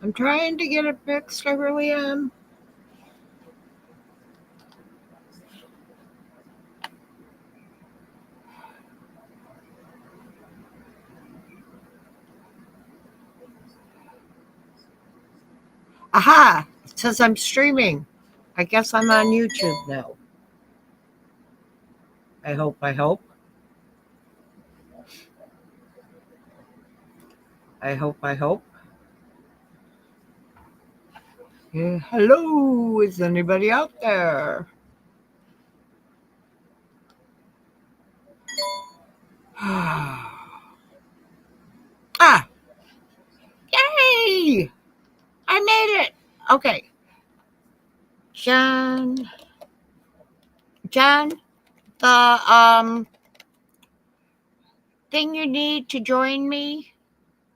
I'm trying to get it fixed. I really am. Aha! It says I'm streaming. I guess I'm on YouTube now. I hope. I hope. I hope. I hope. Yeah, hello, is anybody out there? Ah, yay! I made it. Okay, John. John, the thing you need to join me,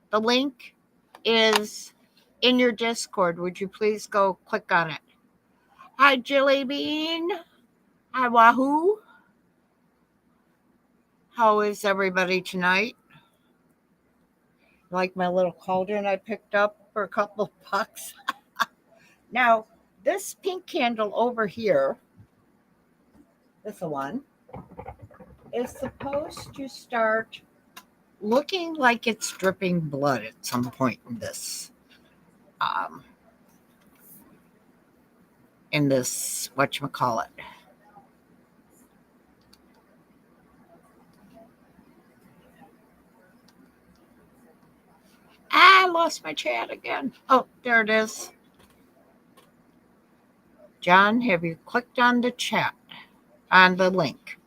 the link is in your Discord. Would you please go click on it? Hi, Jilly Bean. Hi, Wahoo. How is everybody tonight? Like my little cauldron I picked up for a couple of bucks. Now, this pink candle over here, this one, is supposed to start looking like it's dripping blood at some point um, in this whatchamacallit. I lost my chat again. Oh, there it is. John, have you clicked on the chat, on the link?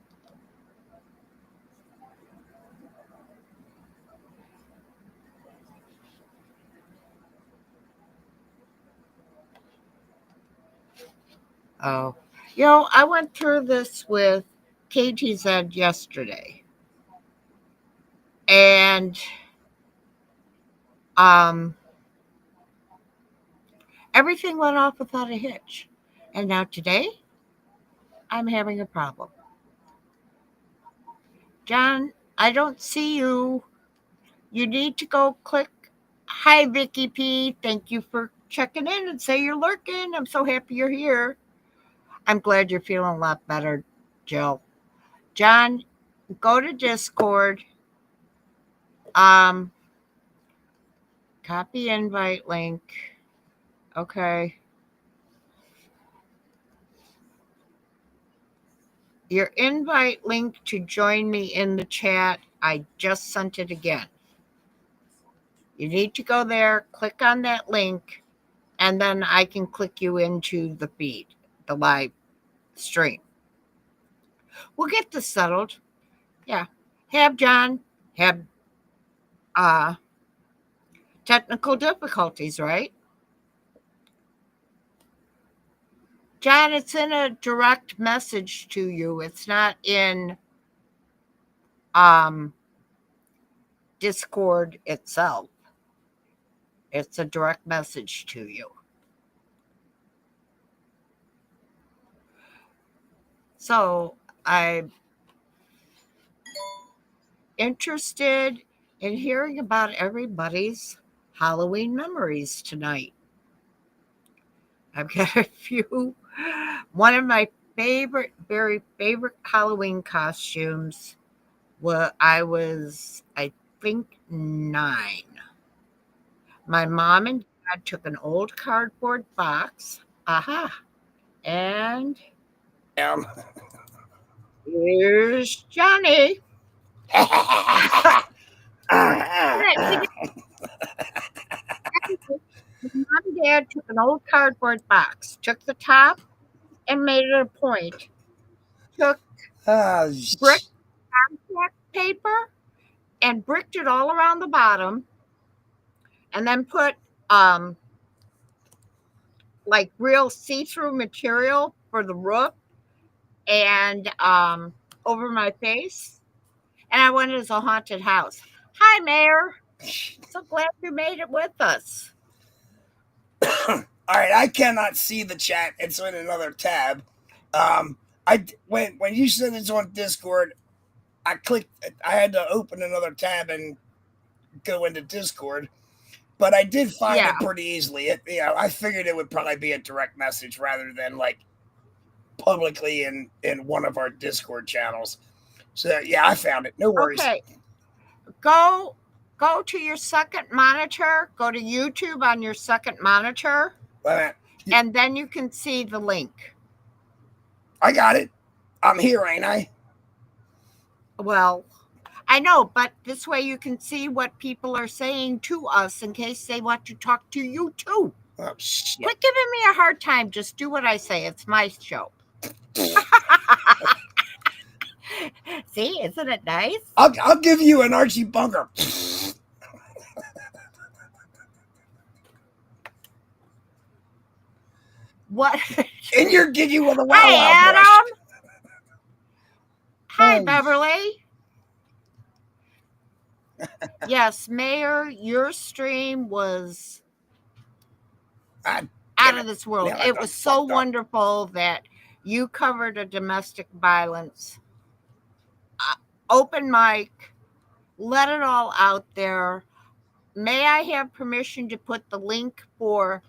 Oh, I went through this with KTZed yesterday, and um, everything went off without a hitch. And now today, I'm having a problem. John, I don't see you. You need to go click. Hi, Vicky P. Thank you for checking in and say you're lurking. I'm so happy you're here. I'm glad you're feeling a lot better, Jill. John, go to Discord. Um, Copy invite link. Okay. Your invite link to join me in the chat, I just sent it again. You need to go there, click on that link, and then I can click you into the feed, the live stream. We'll get this settled. Yeah. Have John have technical difficulties, right? John, it's in a direct message to you. It's not in Discord itself. It's a direct message to you. So I'm interested in hearing about everybody's Halloween memories tonight. I've got a few. One of my very favorite Halloween costumes I was, I think, 9. My mom and dad took an old cardboard box. Aha. And here's Johnny. Mom and dad took an old cardboard box, took the top and made it a point, took brick contact paper and bricked it all around the bottom, and then put like real see-through material for the roof and over my face. And I went as a haunted house. Hi, Mayor. So glad you made it with us. All right, I cannot see the chat. It's in another tab. When you said it's on Discord, I clicked. I had to open another tab and go into Discord. but I did find Yeah. it pretty easily. I figured it would probably be a direct message rather than like publicly in one of our Discord channels. So yeah, I found it. No worries. Okay. Go to your second monitor. Go to YouTube on your second monitor, and then you can see the link. I got it. I'm here, ain't I? Well, I know, but this way you can see what people are saying to us in case they want to talk to you too. Oh shit! Quit giving me a hard time. Just do what I say. It's my show. See, isn't it nice? I'll give you an Archie Bunker. What? And you're Gigi with a wow Hi, wow brush. Adam. Hi, Beverly. Yes, Mayor, your stream was out of this world. It was so wonderful that you covered a domestic violence open mic, let it all out there. May I have permission to put the link for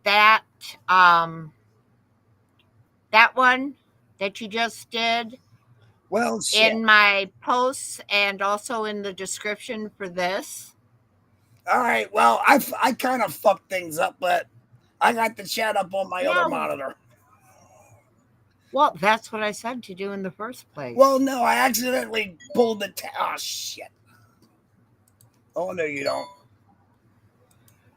that that one that you just did? Well, shit. In my posts and also in the description for this. All right. Well, I kind of fucked things up, but I got the chat up on my other monitor. Well, that's what I said to do in the first place. Well, no, I accidentally pulled the oh shit. Oh no, you don't.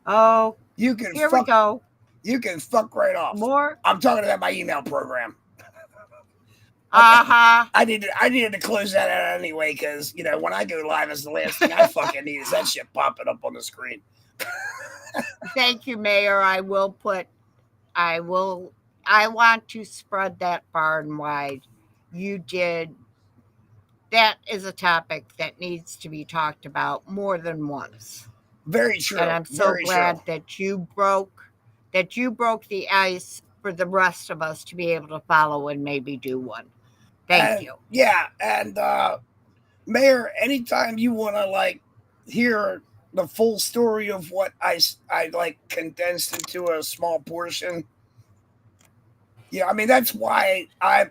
Oh, you can. Here we go. You can fuck right off. More. I'm talking about my email program. I needed to close that out anyway because when I go live, it's the last thing I fucking need is that shit popping up on the screen. Thank you, Mayor. I want to spread that far and wide. You did. That is a topic that needs to be talked about more than once. Very true. And I'm so glad that you broke the ice for the rest of us to be able to follow and maybe do one. Thank you. Yeah, and Mayor, anytime you want to hear the full story of what I condensed into a small portion. Yeah, I mean that's why I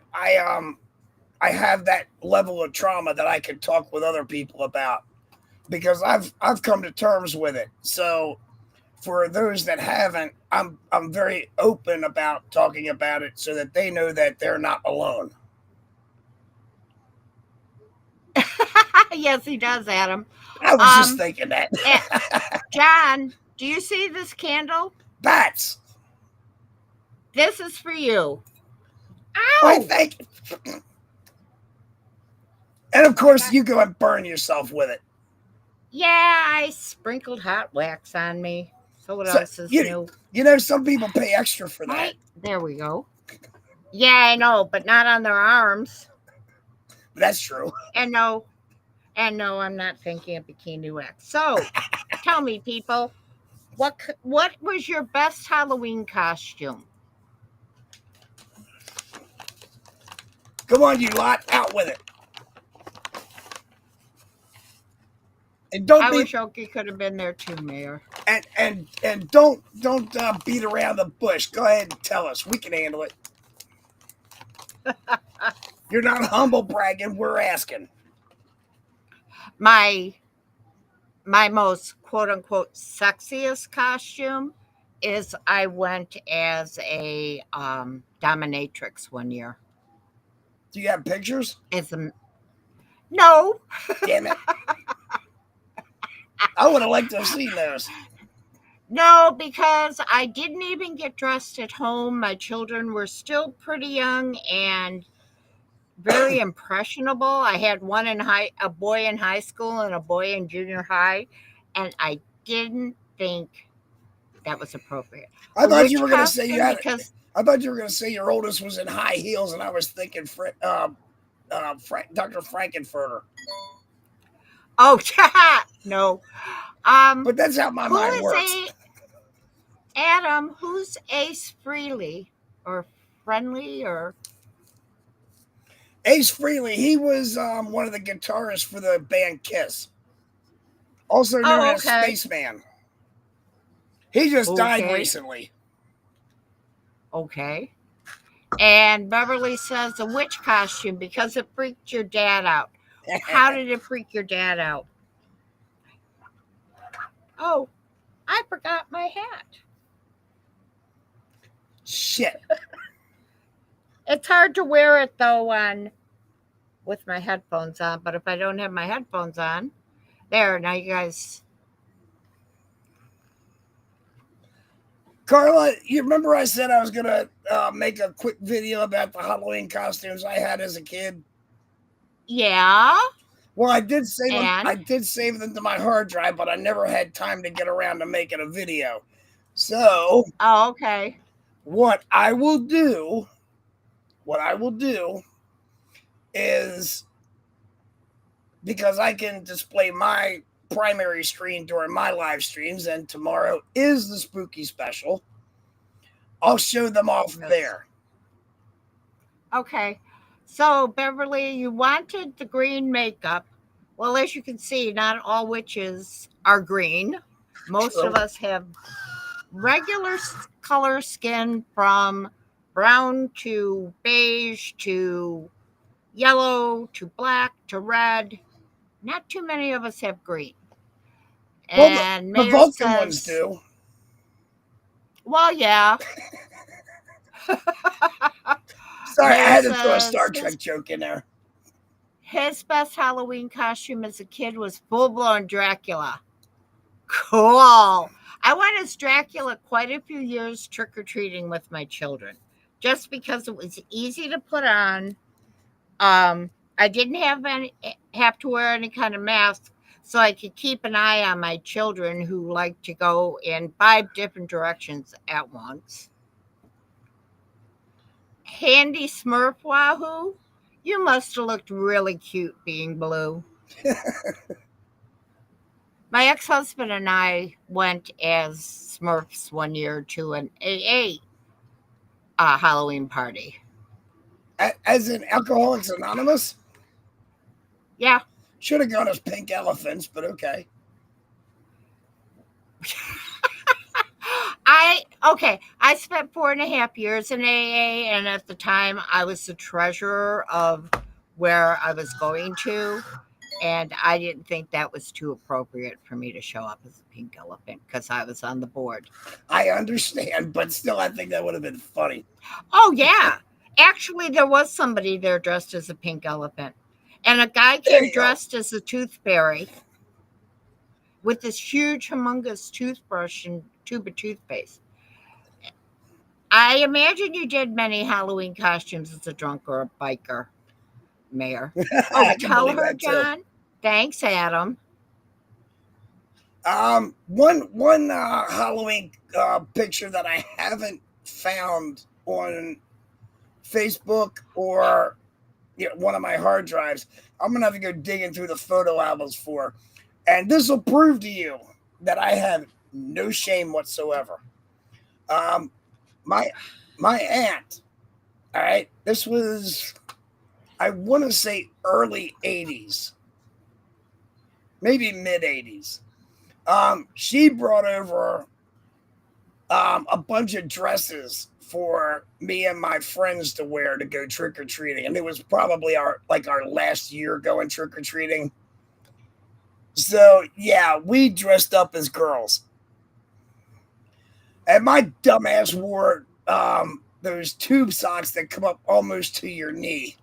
have that level of trauma that I can talk with other people about because I've come to terms with it. So for those that haven't, I'm very open about talking about it so that they know that they're not alone. Yes, he does, Adam. I was just thinking that. John, do you see this candle? Bats. This is for you. Ow! Why, thank you. And of course, you go and burn yourself with it. Yeah, I sprinkled hot wax on me. So what else is new? Some people pay extra for that. Right. There we go. Yeah, I know, but not on their arms. That's true. And no, I'm not thinking of bikini wax. So, tell me, people, what was your best Halloween costume? Come on, you lot, out with it. And don't wish Okie could have been there too, Mayor. And don't beat around the bush. Go ahead and tell us. We can handle it. You're not humble bragging. We're asking. My most quote unquote sexiest costume is I went as a dominatrix one year. Do you have pictures? No. Damn it. I would have liked to have seen those. No, because I didn't even get dressed at home. My children were still pretty young and very impressionable. I had a boy in high school and a boy in junior high, and I didn't think that was appropriate. I thought you were going to say I thought you were going to say your oldest was in high heels, and I was thinking Dr. Frankenfurter. Oh, no. But that's how my mind works. Adam, who's Ace Frehley or Friendly or? Ace Frehley, he was one of the guitarists for the band Kiss, also known as Spaceman. He just died Okay. recently. Okay. And Beverly says a witch costume because it freaked your dad out. How did it freak your dad out? Oh, I forgot my hat. Shit. It's hard to wear it though on with my headphones on, but if I don't have my headphones on, there, now you guys. Carla, you remember I said I was going to make a quick video about the Halloween costumes I had as a kid? Yeah. Well, I did save them. And I did save them to my hard drive, but I never had time to get around to making a video. So, oh, okay. what I will do is, because I can display my primary screen during my live streams, and tomorrow is the spooky special, I'll show them off there. Okay. So, Beverly, you wanted the green makeup. Well, as you can see, not all witches are green. Most True. of us have regular color skin from brown to beige to yellow to black to red. Not too many of us have green. Well, And the Mayor Vulcan ones says, do. well, yeah. Sorry, I Mayor had to throw a says Star Trek joke in there. his best Halloween costume as a kid was full-blown Dracula. Cool. I went as Dracula quite a few years trick-or-treating with my children, just because it was easy to put on. I didn't have to wear any kind of mask, so I could keep an eye on my children who like to go in 5 different directions at once. Handy Smurf Wahoo, you must have looked really cute being blue. My ex-husband and I went as Smurfs one year to an AA Halloween party. As in Alcoholics Anonymous? Yeah. Should have gone as pink elephants, but okay. I spent 4.5 years in AA, and at the time I was the treasurer of where I was going to, and I didn't think that was too appropriate for me to show up as a pink elephant because I was on the board. I understand, but still, I think that would have been funny. Oh, yeah. Actually, there was somebody there dressed as a pink elephant, and a guy came dressed as a tooth fairy with this huge, humongous toothbrush and tube of toothpaste. I imagine you did many Halloween costumes as a drunk or a biker, Mayor. Oh, tell her, John. Thanks, Adam. One Halloween picture that I haven't found on Facebook or one of my hard drives, I'm gonna have to go digging through the photo albums for, and this will prove to you that I have no shame whatsoever. My aunt. All right, this was, I want to say, early '80s, maybe mid '80s. She brought over a bunch of dresses for me and my friends to wear to go trick or treating, and it was probably our last year going trick or treating. So yeah, we dressed up as girls, and my dumbass wore those tube socks that come up almost to your knee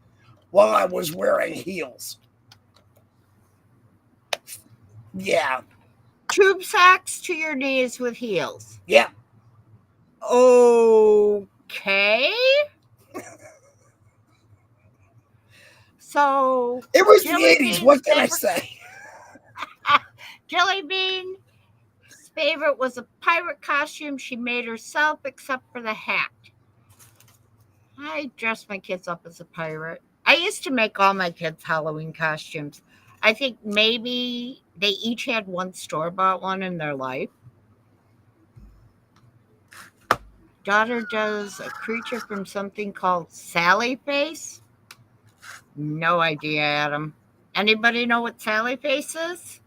while I was wearing heels. Yeah. Tube socks to your knees with heels. Yeah. Okay. So it was the '80s. What can I say? Jelly Bean's favorite was a pirate costume she made herself, except for the hat. I dressed my kids up as a pirate. I used to make all my kids Halloween costumes. I think maybe they each had one store-bought one in their life. Daughter does a creature from something called Sally Face. No idea, Adam. Anybody know what Sally Face is?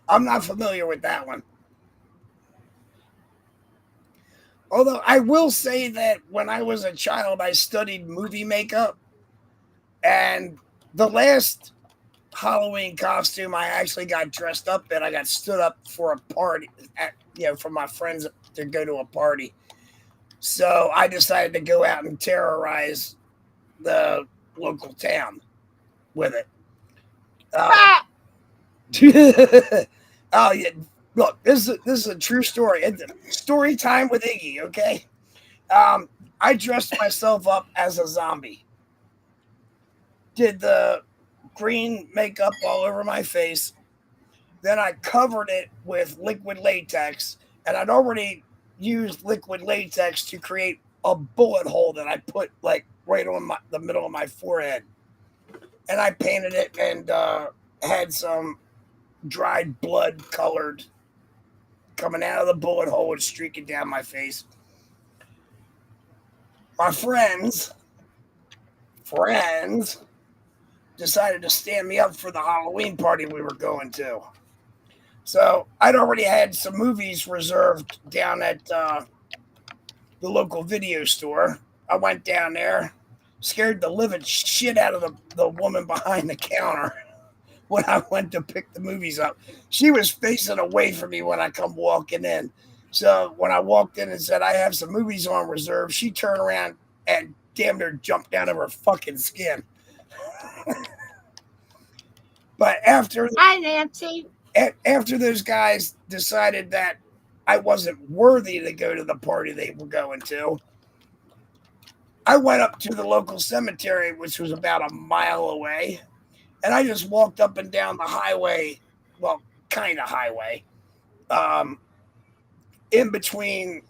I'm not familiar with that one. Although I will say that when I was a child, I studied movie makeup, and the last Halloween costume I actually got dressed up in, I got stood up for a party, for my friends to go to a party. So I decided to go out and terrorize the local town with it. Uh, Bah! oh yeah, look, this is a true story. It's story time with Iggy. Okay, um, I dressed myself up as a zombie. Did the green makeup all over my face. Then I covered it with liquid latex, and I'd already used liquid latex to create a bullet hole that I put like right on the middle of my forehead, and I painted it and had some dried blood colored coming out of the bullet hole and streaking down my face. My friends decided to stand me up for the Halloween party we were going to. So I'd already had some movies reserved down at the local video store. I went down there, scared the living shit out of the woman behind the counter when I went to pick the movies up. She was facing away from me when I come walking in. So when I walked in and said, I have some movies on reserve, she turned around and damn near jumped out of her fucking skin. But Hi, Nancy. after those guys decided that I wasn't worthy to go to the party they were going to, I went up to the local cemetery, which was about a mile away, and I just walked up and down the highway, well, kind of highway, um, in between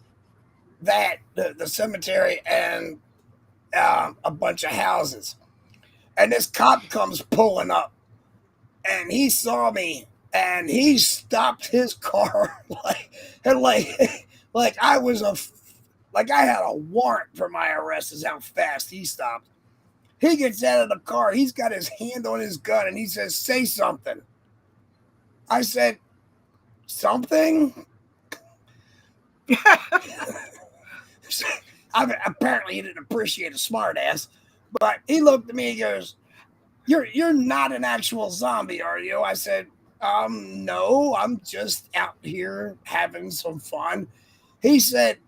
the cemetery and a bunch of houses. And this cop comes pulling up, and he saw me, and he stopped his car like like I was like I had a warrant for my arrest. Is how fast he stopped. He gets out of the car. He's got his hand on his gun, and he says, "Say something." I said, "Something." Apparently, he didn't appreciate a smartass, but he looked at me and goes, "You're not an actual zombie, are you?" I said, no, I'm just out here having some fun." He said,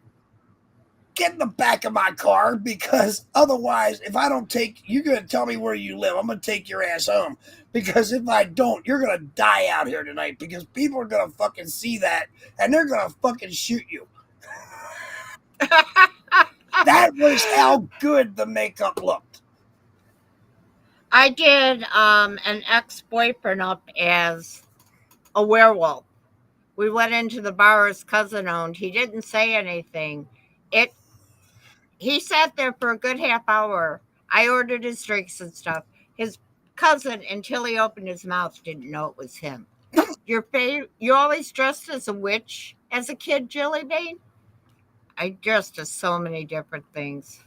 "Get in the back of my car, because otherwise, if I don't take, you're going to tell me where you live. I'm going to take your ass home. Because if I don't, you're going to die out here tonight, because people are going to fucking see that and they're going to fucking shoot you." That was how good the makeup looked. I did an ex boyfriend up as a werewolf. We went into the bar his cousin owned. He didn't say anything. It He sat there for a good half hour. I ordered his drinks and stuff. His cousin, until he opened his mouth, didn't know it was him. You always dressed as a witch as a kid, Jilly Bean? I dressed as so many different things.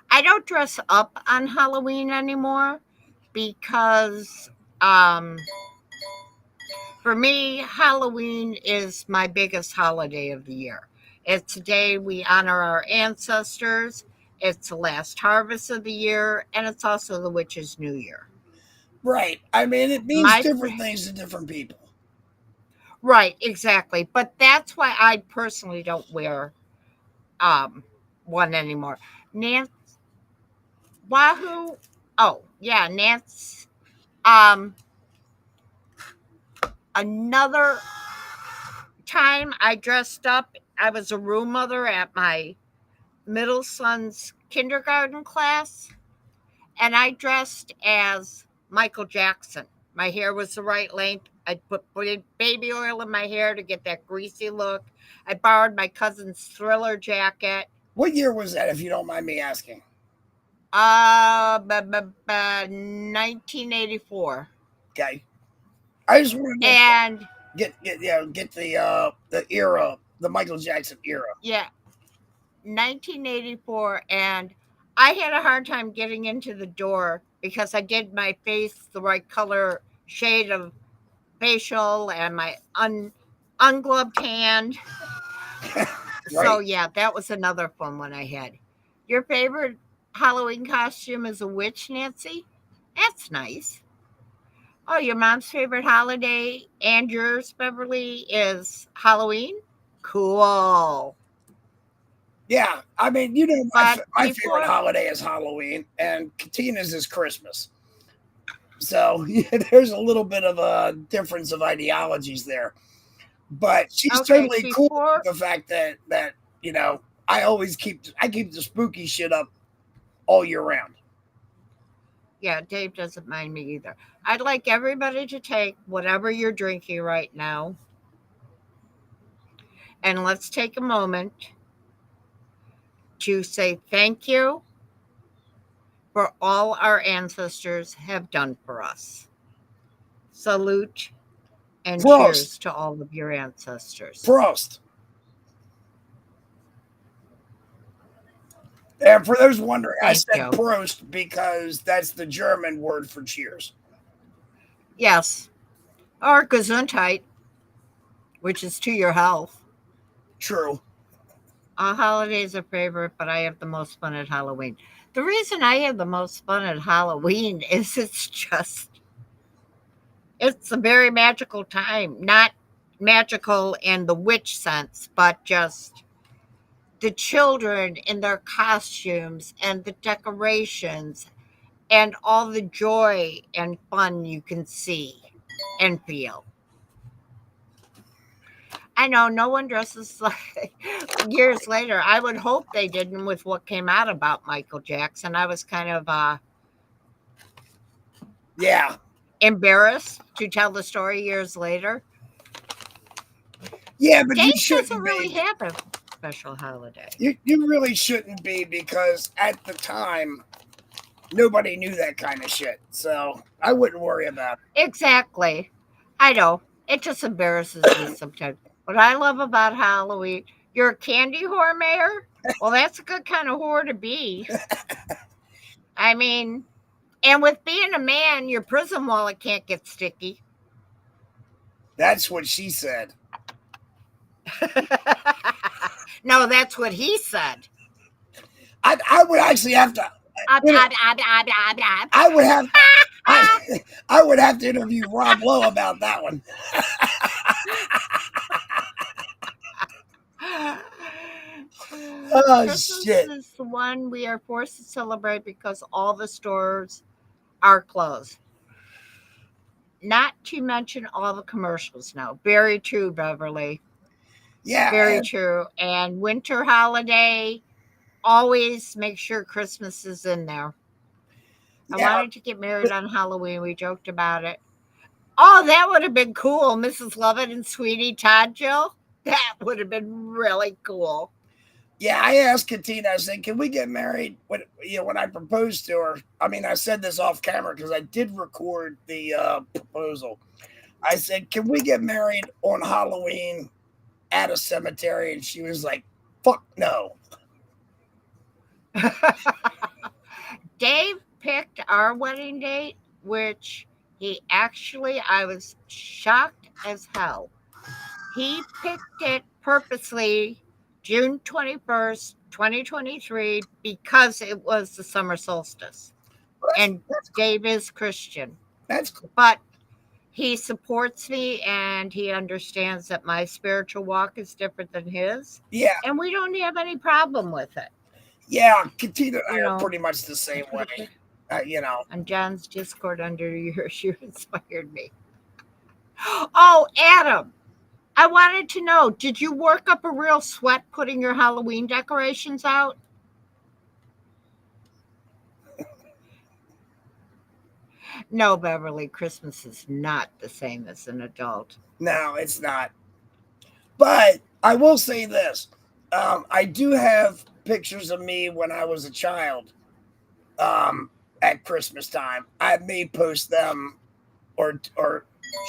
I don't dress up on Halloween anymore because um, for me, Halloween is my biggest holiday of the year. It's a day we honor our ancestors. It's the last harvest of the year, and it's also the witch's new year. Right. I mean, it means My different things to different people. Right, exactly. But that's why I personally don't wear um one anymore. Nance Wahoo. Oh, yeah, Nance. Um Another time I dressed up, I was a room mother at my middle son's kindergarten class, and I dressed as Michael Jackson. My hair was the right length. I put baby oil in my hair to get that greasy look. I borrowed my cousin's Thriller jacket. What year was that, if you don't mind me asking? 1984. Okay. I just wanted to And get the era, the Michael Jackson era. yeah, 1984. And I had a hard time getting into the door because I did my face the right color shade of facial and my ungloved hand. So right? yeah, that was another fun one I had. Your favorite Halloween costume is a witch, Nancy? That's nice. Oh, your mom's favorite holiday and yours, Beverly, is Halloween? Cool. Yeah, I mean, you know, But my favorite before, holiday is Halloween, and Katina's is Christmas. So yeah, there's a little bit of a difference of ideologies there, but she's okay, totally cool with before, the fact that you know I keep the spooky shit up all year round. yeah, Dave doesn't mind me either. I'd like everybody to take whatever you're drinking right now, and let's take a moment to say thank you for all our ancestors have done for us. Salute and Prost, cheers to all of your ancestors. Prost. And for those wondering, I Thank said you. Prost because that's the German word for cheers. Yes, or Gesundheit, which is to your health. True. All holidays are favorite, but I have the most fun at Halloween. The reason I have the most fun at Halloween is it's a very magical time. Not magical in the witch sense, but just the children in their costumes and the decorations and all the joy and fun you can see and feel. I know no one dresses like years later. I would hope they didn't with what came out about Michael Jackson. I was kind of Yeah. embarrassed to tell the story years later. Yeah, but you Dave doesn't shouldn't really be. have a special holiday. You really shouldn't be because at the time nobody knew that kind of shit. So I wouldn't worry about it. Exactly. I know. It just embarrasses me sometimes. What I love about Halloween, you're a candy whore, Mayor? Well, that's a good kind of whore to be. I mean, and with being a man, your prison wallet can't get sticky. That's what she said. No, that's what he said. I would actually have to. Ob, You know, ob, ob, ob, ob, ob. I would have. I I would have to interview Rob Lowe about that one. Oh Christmas shit! is the one we are forced to celebrate because all the stores are closed. Not to mention all the commercials now. Very true, Beverly. Yeah, Very true. And winter holiday, always make sure Christmas is in there. I yeah, wanted to get married on Halloween. We joked about it. Oh, that would have been cool, Mrs. Lovett and Sweetie Todd Jill. That would have been really cool. yeah. I asked Katina. I said, "Can we get married?" When I proposed to her. I mean, I said this off camera because I did record the proposal. I said, "Can we get married on Halloween at a cemetery?" And she was like, "Fuck no." Dave picked our wedding date, which I was shocked as hell. He picked it purposely June 21st, 2023, because it was the summer solstice. Well, And Dave is Christian, that's cool. but he supports me and he understands that my spiritual walk is different than his. Yeah, And we don't have any problem with it. yeah. Katina and You I are know, pretty much the I same put it way. You know. on John's Discord under yours. You inspired me. Oh, Adam, I wanted to know, did you work up a real sweat putting your Halloween decorations out? No, Beverly, Christmas is not the same as an adult. No, it's not. But I will say this: I do have pictures of me when I was a child. At Christmas time, I may post them or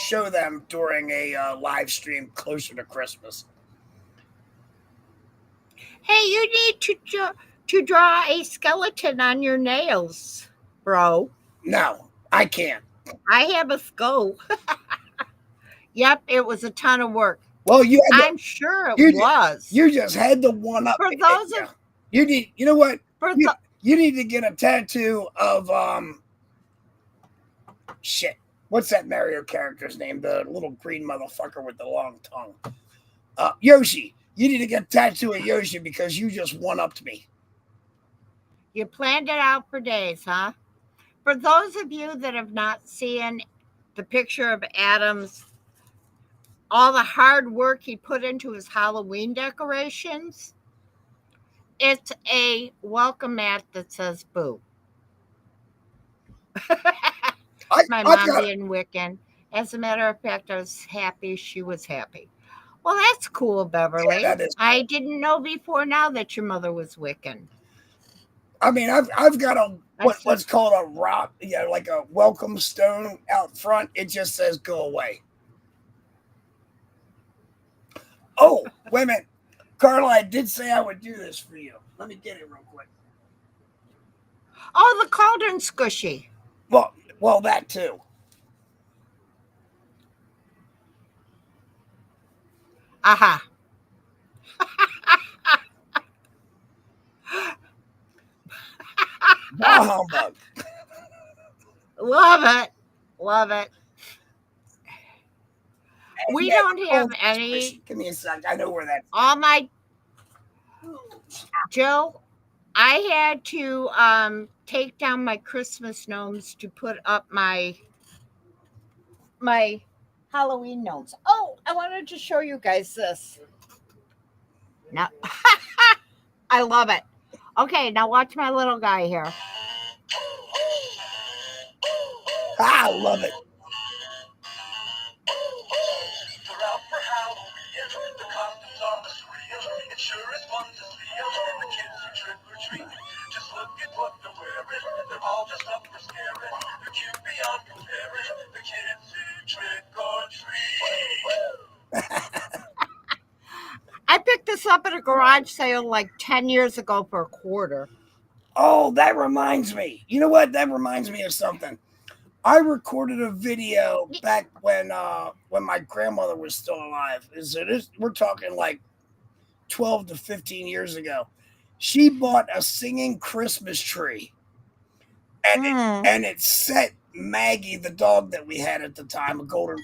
show them during a live stream closer to Christmas. Hey, you need to draw a skeleton on your nails, bro. No, I can't. I have a skull. Yep, it was a ton of work. Well, you had I'm sure it you was. you just had the one up. For those of You need. You know what? for You, the you need to get a tattoo of shit. What's that Mario character's name? The little green motherfucker with the long tongue. Yoshi. You need to get a tattoo of Yoshi because you just one upped me. you planned it out for days, huh? For those of you that have not seen the picture of Adam's, all the hard work he put into his Halloween decorations, it's a welcome mat that says boo. My I've mom got. being Wiccan. As a matter of fact, I was happy she was happy. Well, that's cool, Beverly. That is. I didn't know before now that your mother was Wiccan. I mean, I've got a That's let's call it a rock, like a welcome stone out front. It just says "Go away." Oh, wait a minute, Carla, I did say I would do this for you. Let me get it real quick. Oh, the cauldron squishy. Well, that too. Aha. Bah humbug. Love it. Love it. We don't have any. Give me a sec. I know where that. All my Joe, I had to take down my Christmas gnomes to put up my Halloween gnomes. Oh, I wanted to show you guys this. Now, I love it. Okay, now watch my little guy here. I love it. I picked this up at a garage sale like 10 years ago for $1. Oh, that reminds me. You know what? That reminds me of something. I recorded a video back when my grandmother was still alive. We're talking like 12 to 15 years ago. She bought a singing Christmas tree, and it set Maggie, the dog that we had at the time, a golden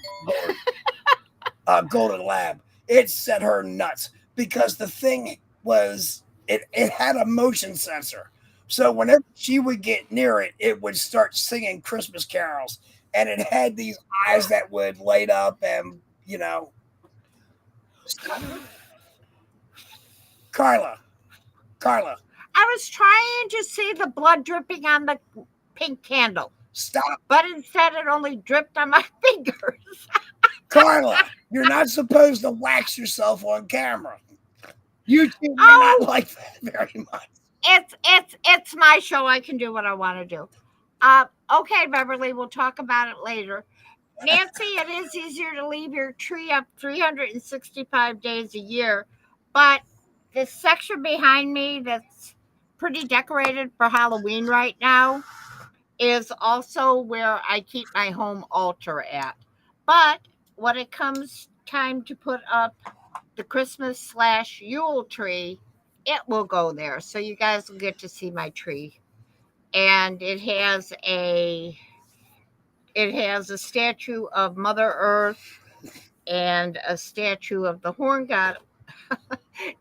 lab. It set her nuts because the thing was it had a motion sensor. So whenever she would get near it, it would start singing Christmas carols, and it had these eyes that would light up, and Carla. I was trying to see the blood dripping on the pink candle. Stop. But instead it only dripped on my fingers. Carla, you're not supposed to wax yourself on camera. YouTube may not like that very much. It's my show. I can do what I want to do. Okay, Beverly, we'll talk about it later. Nancy, it is easier to leave your tree up 365 days a year, but this section behind me that's pretty decorated for Halloween right now is also where I keep my home altar at. But when it comes time to put up the Christmas/Yule tree, it will go there. So you guys will get to see my tree. And it has a statue of Mother Earth and a statue of the Horn God.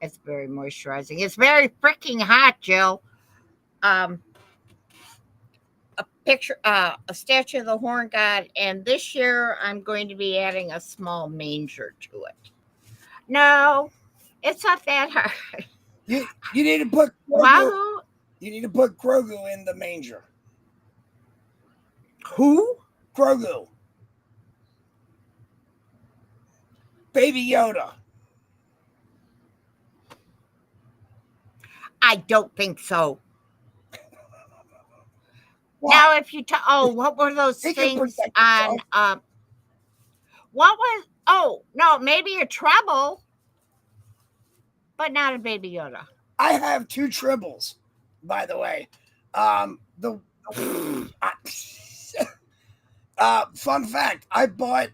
It's very moisturizing. It's very freaking hot, Jill. A statue of the Horn God, and this year I'm going to be adding a small manger to it. No, it's not that hard. You need to put Wahoo. You need to put Grogu in the manger. Who? Grogu. Baby Yoda. I don't think so. Now, if you what were those things on? What was? Oh no, maybe a treble, but not a Baby Yoda. I have 2 tribbles, by the way. Fun fact: I bought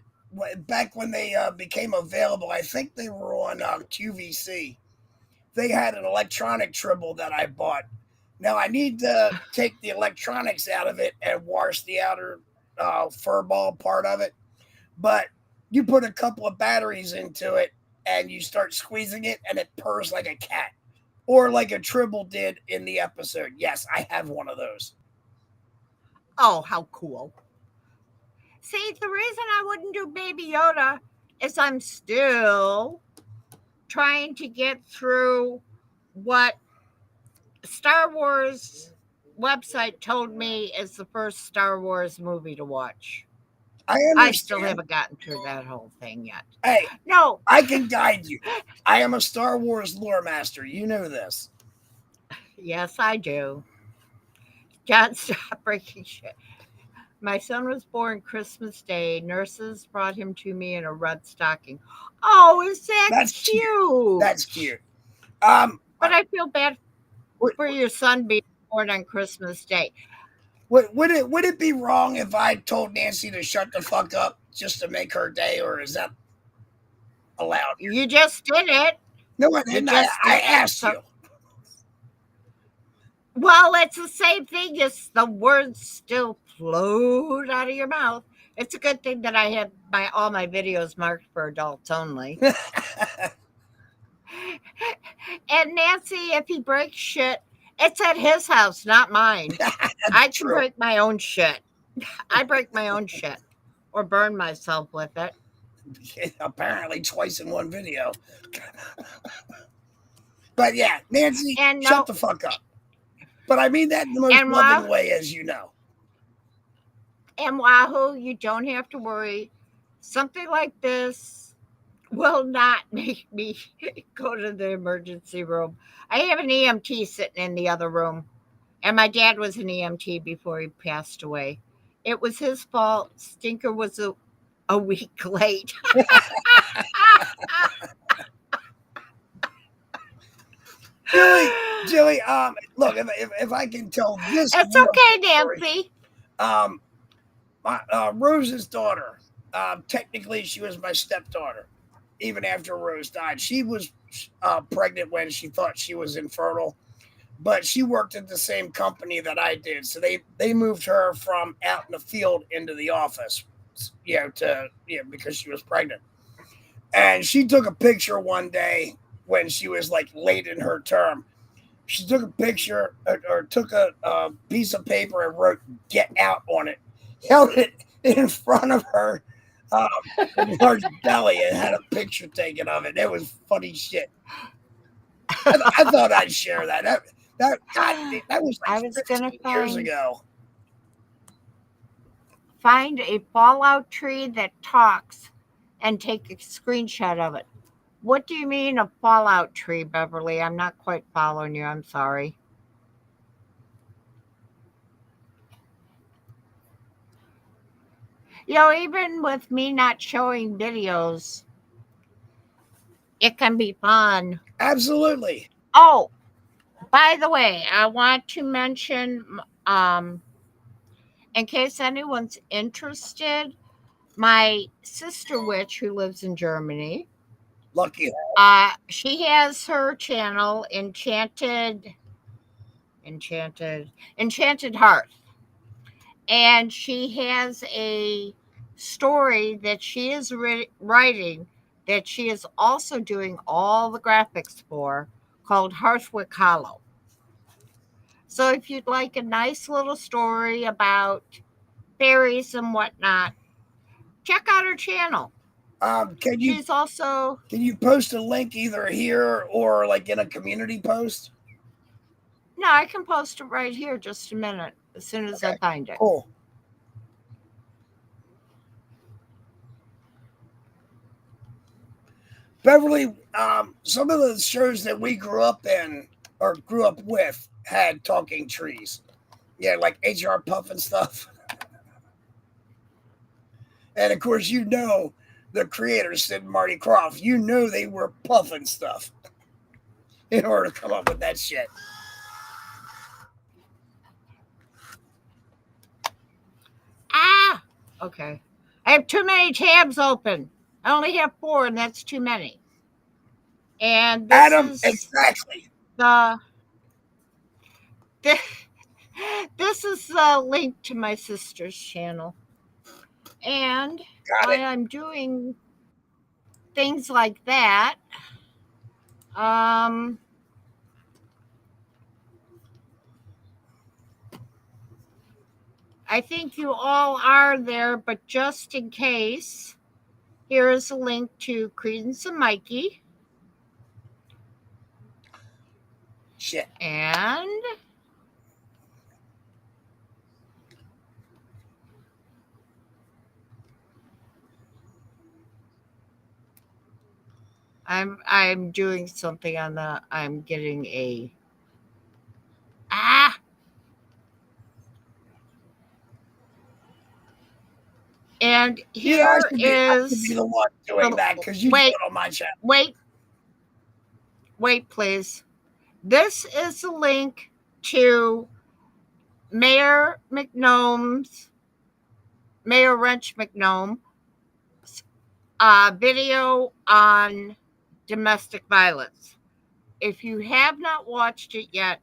back when they became available, I think they were on QVC. They had an electronic tribble that I bought. Now I need to take the electronics out of it and wash the outer fur ball part of it. But you put a couple of batteries into it and you start squeezing it and it purrs like a cat. Or like a tribble did in the episode. Yes, I have one of those. Oh, how cool. See, the reason I wouldn't do Baby Yoda is I'm still trying to get through what Star Wars website told me is the first Star Wars movie to watch. I I still understand. haven't gotten through that whole thing yet. Hey, No, I can guide you. I am a Star Wars lore master. You know this. yes, I do. John, stop breaking shit. My son was born Christmas Day. Nurses brought him to me in a red stocking. Oh, is that That's cute? That's cute. But I feel bad would, for your son being born on Christmas Day. would it be wrong if I told Nancy to shut the fuck up just to make her day, or is that allowed? You just did it. No, I You didn't. just I did it. asked So, you. well, it's the same thing. Just the words still flowed out of your mouth. It's a good thing that I have all my videos marked for adults only. And Nancy, if he breaks shit, it's at his house, not mine. I can break my own shit. I break my own shit or burn myself with it. Apparently, twice in one video. But yeah, Nancy, And shut the fuck up. But I mean that in the most and loving way, as you know. And Wahoo, you don't have to worry. Something like this will not make me go to the emergency room. I have an EMT sitting in the other room, and my dad was an EMT before he passed away. It was his fault. Stinker was a week late. Julie, look, if I can tell this, It's okay, Nancy. Rose's daughter, technically she was my stepdaughter, even after Rose died. She was pregnant when she thought she was infertile, but she worked at the same company that I did, so they moved her from out in the field into the office, because she was pregnant. And she took a picture one day when she was like late in her term. She took a picture or took a piece of paper and wrote "Get Out" on it, held it in front of her large belly, and had a picture taken of it. It was funny shit. I thought I'd share that. That was like I was gonna 15 years ago. Find a fallout tree that talks and take a screenshot of it. What do you mean a fallout tree, Beverly? I'm not quite following you. I'm sorry. Even with me not showing videos, it can be fun. Absolutely. Oh, by the way, I want to mention, in case anyone's interested, my sister witch who lives in Germany. Lucky. She has her channel, Enchanted Hearth. And she has a story that she is writing that she is also doing all the graphics for, called Hearthwick Hollow. So if you'd like a nice little story about fairies and whatnot, check out her channel. She's also. Can you post a link either here or like in a community post? No, I can post it right here. Just a minute, as soon as I find it. Cool. Beverly, some of the shows that we grew up in or grew up with had talking trees. Yeah, like HR Puff and stuff. And of course, the creators, Sid and Marty Krofft, they were puffing stuff in order to come up with that shit. Okay. I have too many tabs open. I only have 4, and that's too many. And this Adam, is exactly. the this is the link to my sister's channel. And Got while it. I'm doing things like that, I think you all are there, but just in case, here is a link to Credence and Mikey. Shit. And I'm doing something on the I'm getting a ah and Yeah, I here should be is the one doing the that because you do wait, it on my channel. wait please. This is the link to Mayor Wrench McGnome's video on domestic violence. If you have not watched it yet,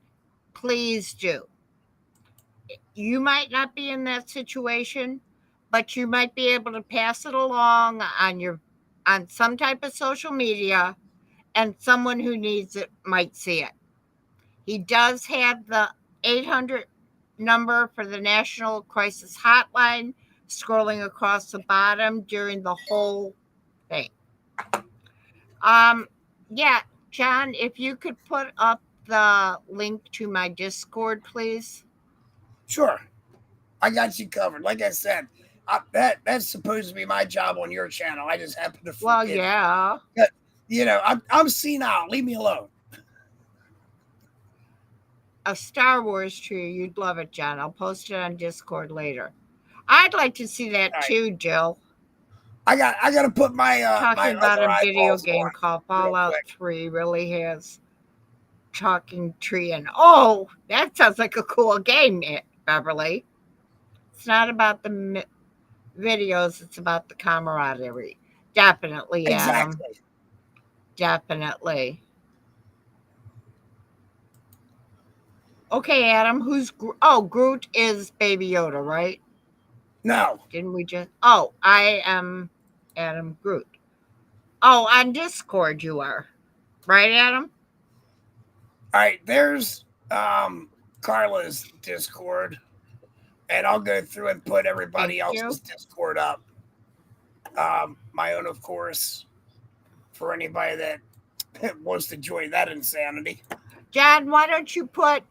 please do. You might not be in that situation, but you might be able to pass it along on some type of social media, and someone who needs it might see it. He does have the 800 number for the National Crisis Hotline scrolling across the bottom during the whole thing. Yeah, John, if you could put up the link to my Discord, please. Sure, I got you covered. Like I said, that's supposed to be my job on your channel. I just happen to Well, forget. yeah. But, I'm senile. Leave me alone. A Star Wars tree, you'd love it, John. I'll post it on Discord later. I'd like to see that All right, too, Jill. I got to put my Talking my about other a video eyeballs game on called real Fallout quick. 3 really has talking tree and oh, that sounds like a cool game, Beverly. It's not about the videos, it's about the camaraderie. Definitely, Adam. Exactly. Definitely. Okay, Adam, who's Groot is Baby Yoda, right? No. Didn't we just Oh, I am Adam Groot. Oh, on Discord you are. Right, Adam? All right. There's Carla's Discord, and I'll go through and put Thank everybody you. else's Discord up. My own, of course, for anybody that wants to join that insanity. John, why don't you put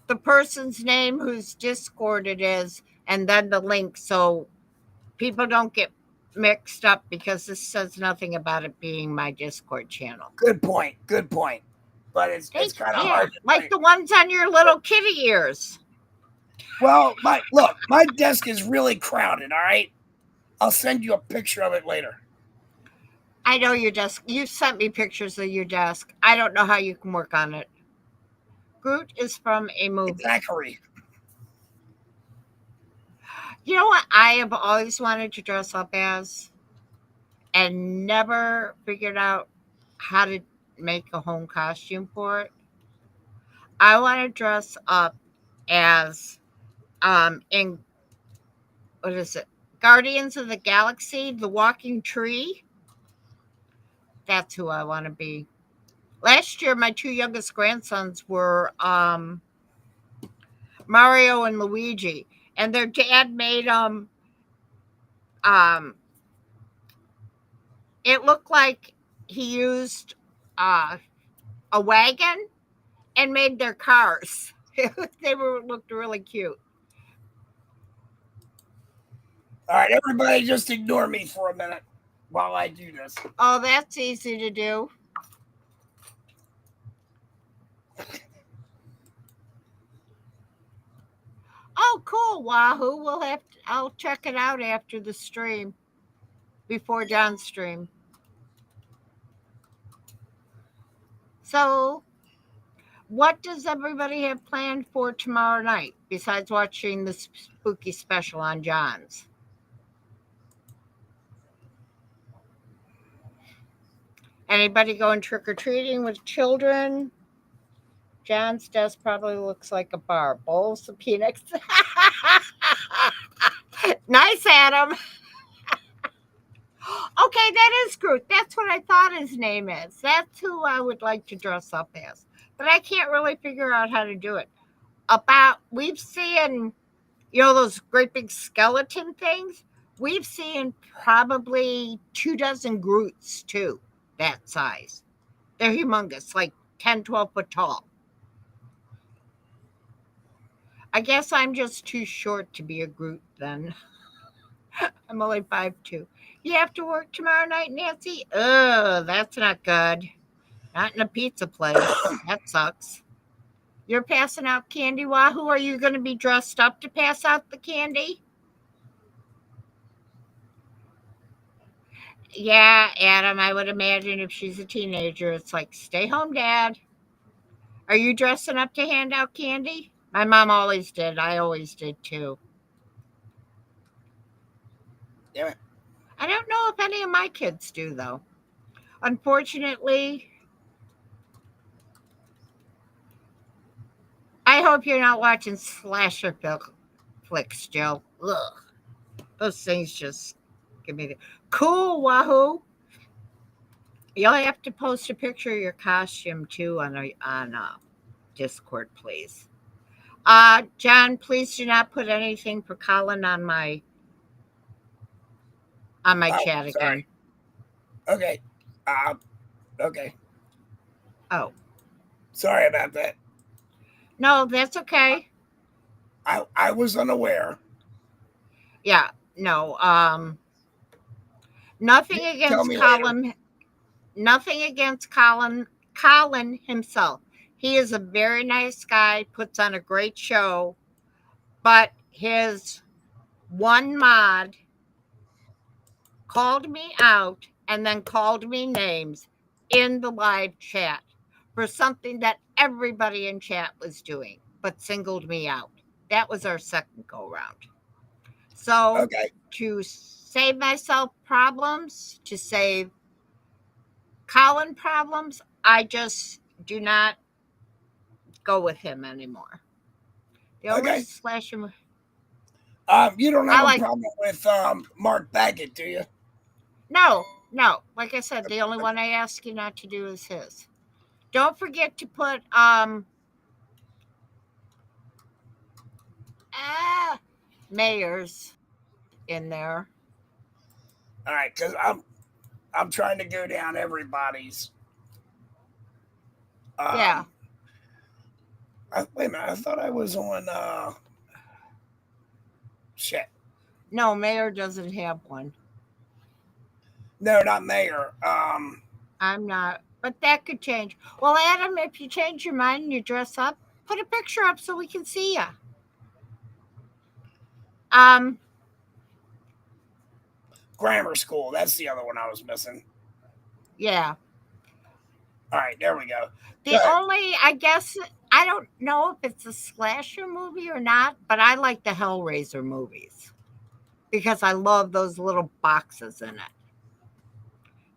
the person's name whose Discord it is and then the link so people don't get mixed up because this says nothing about it being my Discord channel. Good point. Good point. But it's kind of Yeah, hard to like like. the ones on your little kitty ears. Well, my desk is really crowded. All right, I'll send you a picture of it later. I know your desk. You sent me pictures of your desk. I don't know how you can work on it. Groot is from a movie. Exactly. You know what I have always wanted to dress up as and never figured out how to make a home costume for it? I want to dress up as in what is it? Guardians of the Galaxy, the walking tree. That's who I want to be. Last year my 2 youngest grandsons were Mario and Luigi, and their dad made um it looked like he used uh a wagon and made their cars. They were looked really cute. All right, everybody, just ignore me for a minute while I do this. Oh, that's easy to do. Oh, cool, Wahoo. I'll check it out after the stream, before John's stream. So, what does everybody have planned for tomorrow night besides watching the spooky special on John's? Anybody going trick or treating with children? John's desk probably looks like a bar. Bowls of peanuts. Nice, Adam. Okay, that is Groot. That's what I thought his name is. That's who I would like to dress up as. But I can't really figure out how to do it. We've seen, those great big skeleton things. We've seen probably 2 dozen Groots too, that size. They're humongous, like 10, 12 foot tall. I guess I'm just too short to be a Groot then. I'm only 5'2". You have to work tomorrow night, Nancy? Ugh, that's not good. Not in a pizza place. That sucks. You're passing out candy, Wahoo. Are you going to be dressed up to pass out the candy? Yeah, Adam, I would imagine if she's a teenager, it's like, stay home, Dad. Are you dressing up to hand out candy? My mom always did. I always did too. Damn it. I don't know if any of my kids do, though. Unfortunately, I hope you're not watching slasher flicks, Joe. Ugh. Those things just give me the cool, Wahoo. You'll have to post a picture of your costume too on Discord, please. John, please do not put anything for Colin on my chat again. Sorry. Okay. Okay. Oh, sorry about that. No, that's okay. I was unaware. Yeah, no. Nothing against Colin. Later. Nothing against Colin. Colin himself. He is a very nice guy. Puts on a great show, but his one mod called me out and then called me names in the live chat for something that everybody in chat was doing, but singled me out. That was our second go round. So okay. To save myself problems, to save Colin problems, I just do not go with him anymore. The only slasher. You don't have a problem with Mark Baggett, do you? No. Like I said, the only one I ask you not to do is his. Don't forget to put Mayors in there. All right, because I'm trying to go down everybody's. Yeah. Wait a minute. I thought I was on. Shit. No, Mayor doesn't have one. No, not Mayor. I'm not. But that could change. Well, Adam, if you change your mind and you dress up, put a picture up so we can see you. Grammar School. That's the other one I was missing. Yeah. All right, there we go. Only, I guess, I don't know if it's a slasher movie or not, but I like the Hellraiser movies because I love those little boxes in it.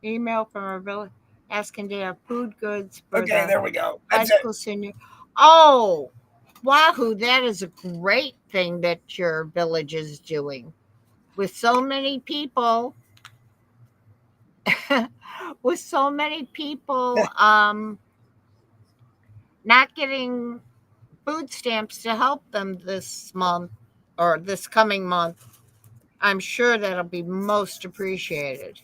Email from our village asking to have food goods for there we go. High school senior. Oh, Wahoo, that is a great thing that your village is doing. With so many people, not getting food stamps to help them this month or this coming month, I'm sure that'll be most appreciated.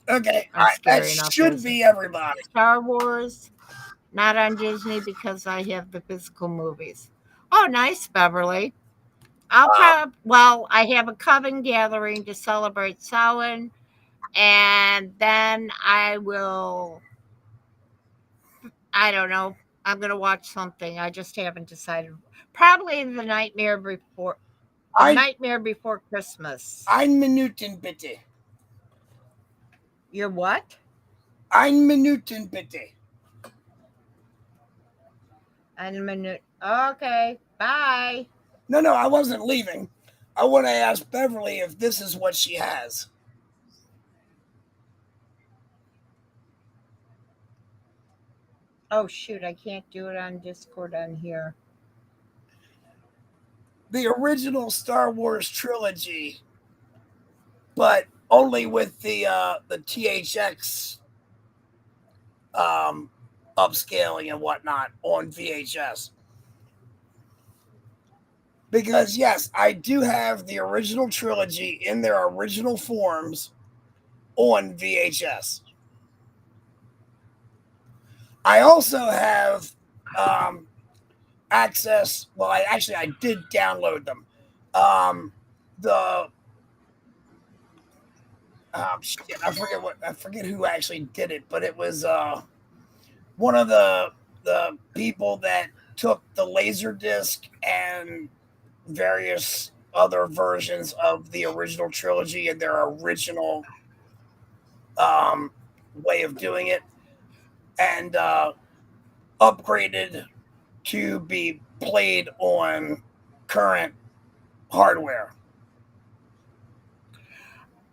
Okay, that should be everybody. Star Wars, not on Disney because I have the physical movies. Oh, nice, Beverly. I have a coven gathering to celebrate Samhain, and then I don't know. I'm going to watch something. I just haven't decided. Probably the Nightmare Before Christmas. 1 Minuten bitte. You're what? 1 Minuten bitte. 1 minute. Okay, bye. No, I wasn't leaving. I want to ask Beverly if this is what she has. Oh shoot, I can't do it on Discord on here. The original Star Wars trilogy, but only with the THX um, upscaling and whatnot on VHS. Because yes, I do have the original trilogy in their original forms on VHS. I also have um, access. Well, I did download them. Um, the shit, I forget who actually did it, but it was one of the people that took the laser disc and various other versions of the original trilogy and their original um, way of doing it, and upgraded to be played on current hardware.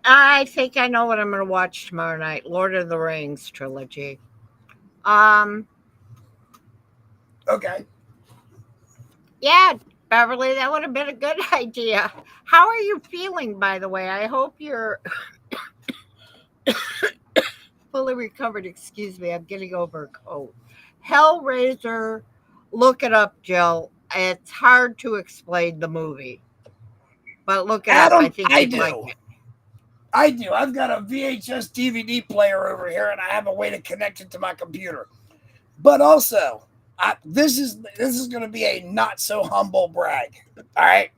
I think I know what I'm going to watch tomorrow night. Lord of the Rings trilogy. Um, Okay. yeah, Beverly, that would have been a good idea. How are you feeling, by the way? I hope you're fully recovered. Excuse me, I'm getting over a cold. Hellraiser, look it up, Jill. It's hard to explain the movie, but look it up. I Adam, think I you'd like do. it. I do. I've got a VHS DVD player over here, and I have a way to connect it to my computer. But also, this is going to be a not so humble brag. All right.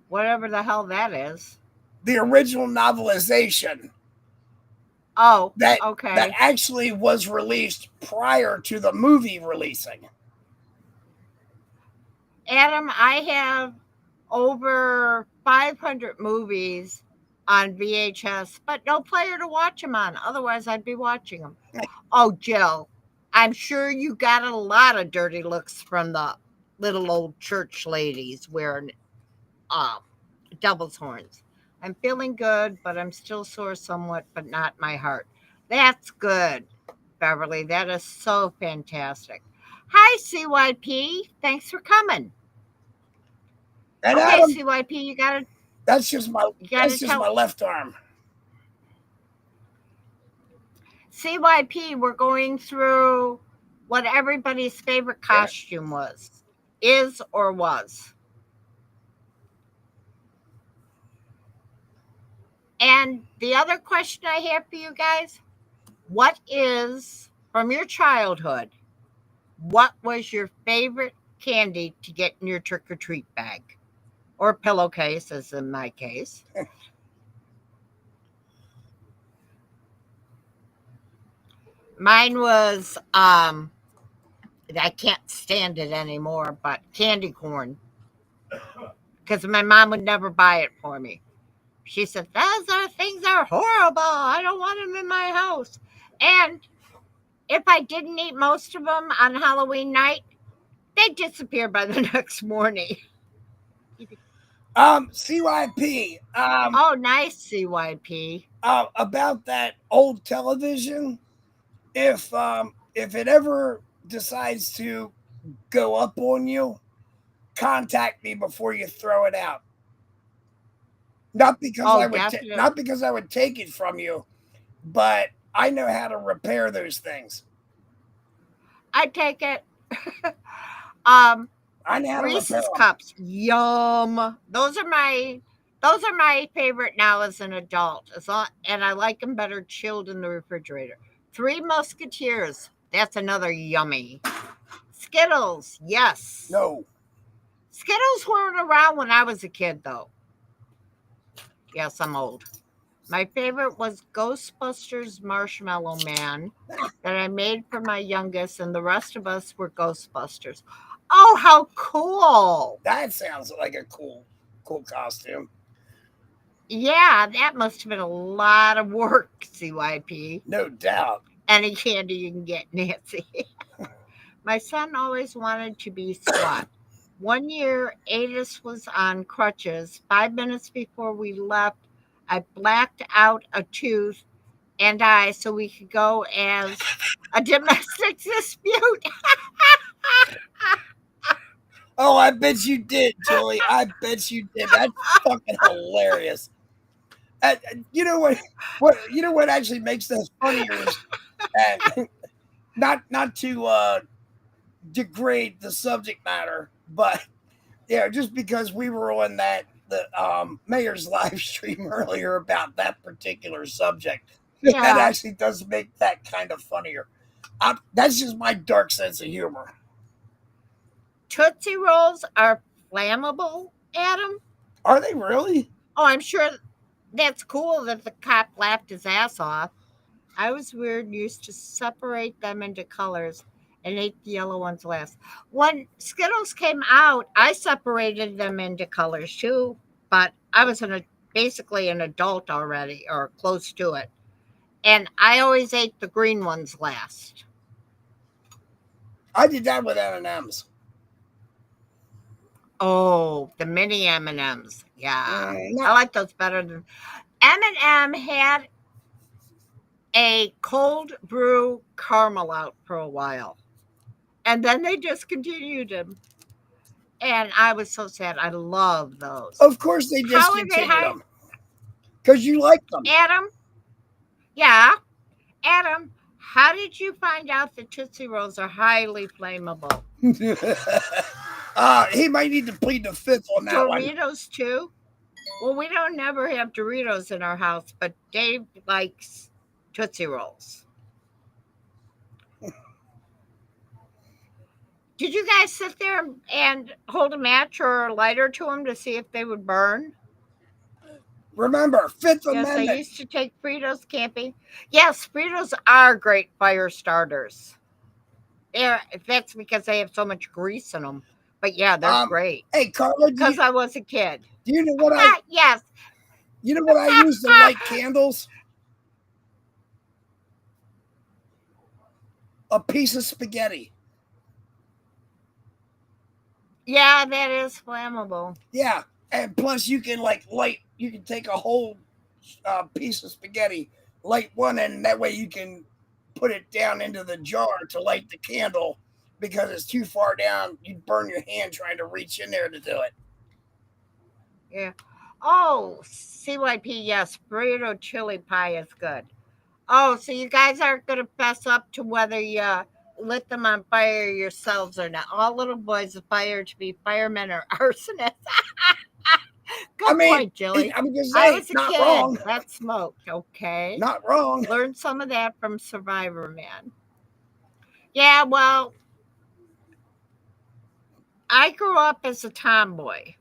Whatever the hell that is. The original novelization Oh, that okay. actually was released prior to the movie releasing. Adam, I have over 500 movies on VHS, but no player to watch them on. Otherwise, I'd be watching them. Oh, Jill, I'm sure you got a lot of dirty looks from the little old church ladies wearing um, devil's horns. I'm feeling good, but I'm still sore somewhat, but not my heart. That's good, Beverly. That is so fantastic. Hi, CYP. Thanks for coming. And Okay, Adam, CYP, that's just my you gotta that's just tell my left arm. CYP. We're going through what everybody's favorite Yeah. costume was, is or was. And the other question I have for you guys: what is from your childhood? What was your favorite candy to get in your trick or treat bag or pillowcase, as in my case? Mine was I can't stand it anymore, but candy corn, because my mom would never buy it for me. She said, "Those are things are horrible. I don't want them in my house." And if I didn't eat most of them on Halloween night, they disappeared by the next morning. CYP. Oh, nice, CYP. About that old television. If it ever decides to go up on you, contact me before you throw it out. Oh, definitely. Not because I would take it from you, but I know how to repair those things. I take it. um, I know how to repair Reese's them. cups, yum. Those are my favorite now as an adult. And I like them better chilled in the refrigerator. Three Musketeers, that's another yummy. Skittles, yes. No. Skittles weren't around when I was a kid, though. Yes, I'm old. My favorite was Ghostbusters Marshmallow Man that I made for my youngest, and the rest of us were Ghostbusters. Oh, how cool! That sounds like a cool costume. Yeah, that must have been a lot of work, CYP. No doubt. Any candy you can get, Nancy. My son always wanted to be SWAT. One year, Adis was on crutches. 5 minutes before we left, I blacked out a tooth and I so we could go as a domestic dispute. Oh, I bet you did, Julie. I bet you did. That's fucking hilarious. You know what? What you know what actually makes this funnier is not to degrade the subject matter, but yeah, just because we were on the mayor's live stream earlier about that particular subject, that Yeah, actually does make that kind of funnier. That's just my dark sense of humor. Tootsie Rolls are flammable, Adam. Are they really? Oh, I'm sure that's cool that the cop laughed his ass off. I was weird and used to separate them into colors and ate the yellow ones last. When Skittles came out, I separated them into colors too, but I was basically an adult already or close to it. And I always ate the green ones last. I did that with M&Ms. Oh, the mini M&Ms. Yeah. I Not, like those better than M&M had a cold brew caramel out for a while. And then they discontinued them. And I was so sad. I love those. of course, they How are they discontinued high? them because you like them. Adam? Yeah. Adam, how did you find out that Tootsie Rolls are highly flammable? He might need to plead the fifth on that one. Doritos too? Well, we don't never have Doritos in our house, but Dave likes Tootsie Rolls. Did you guys sit there and hold a match or a lighter to them to see if they would burn? Remember, Fifth Yes, I Amendment. used to take Fritos camping. Yes, Fritos are great fire starters. That's because they have so much grease in them. But yeah, they're great. Hey Carla, Because I was a kid. do you know what I Yes. you know what I use to light candles? A piece of spaghetti. Yeah, that is flammable. Yeah, and plus you can light. You can take a whole piece of spaghetti, light one end, and that way you can put it down into the jar to light the candle. Because it's too far down, you'd burn your hand trying to reach in there to do it. Yeah. Oh, CYP, yes. Burrito chili pie is good. Oh, so you guys aren't going to fess up to whether you lit them on fire yourselves or not. All little boys aspire to be firemen or arsonists. I Good mean, point, Jilly. I'm just I saying, was a not kid wrong, that smoked, okay? not wrong. Learned some of that from Survivor Man. Yeah, well, I grew up as a tomboy.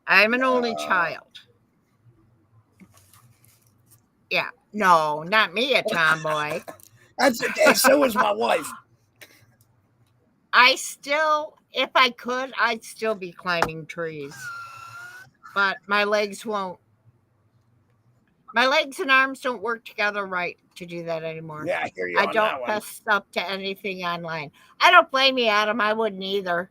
I'm an only child. Yeah. No, not me, a tomboy. That's okay. So is my wife. I still, if I could, I'd still be climbing trees. But my legs won't. My legs and arms don't work together right to do that anymore. Yeah, I hear you I on that don't one. fess up to anything online. I don't blame you, Adam. I wouldn't either.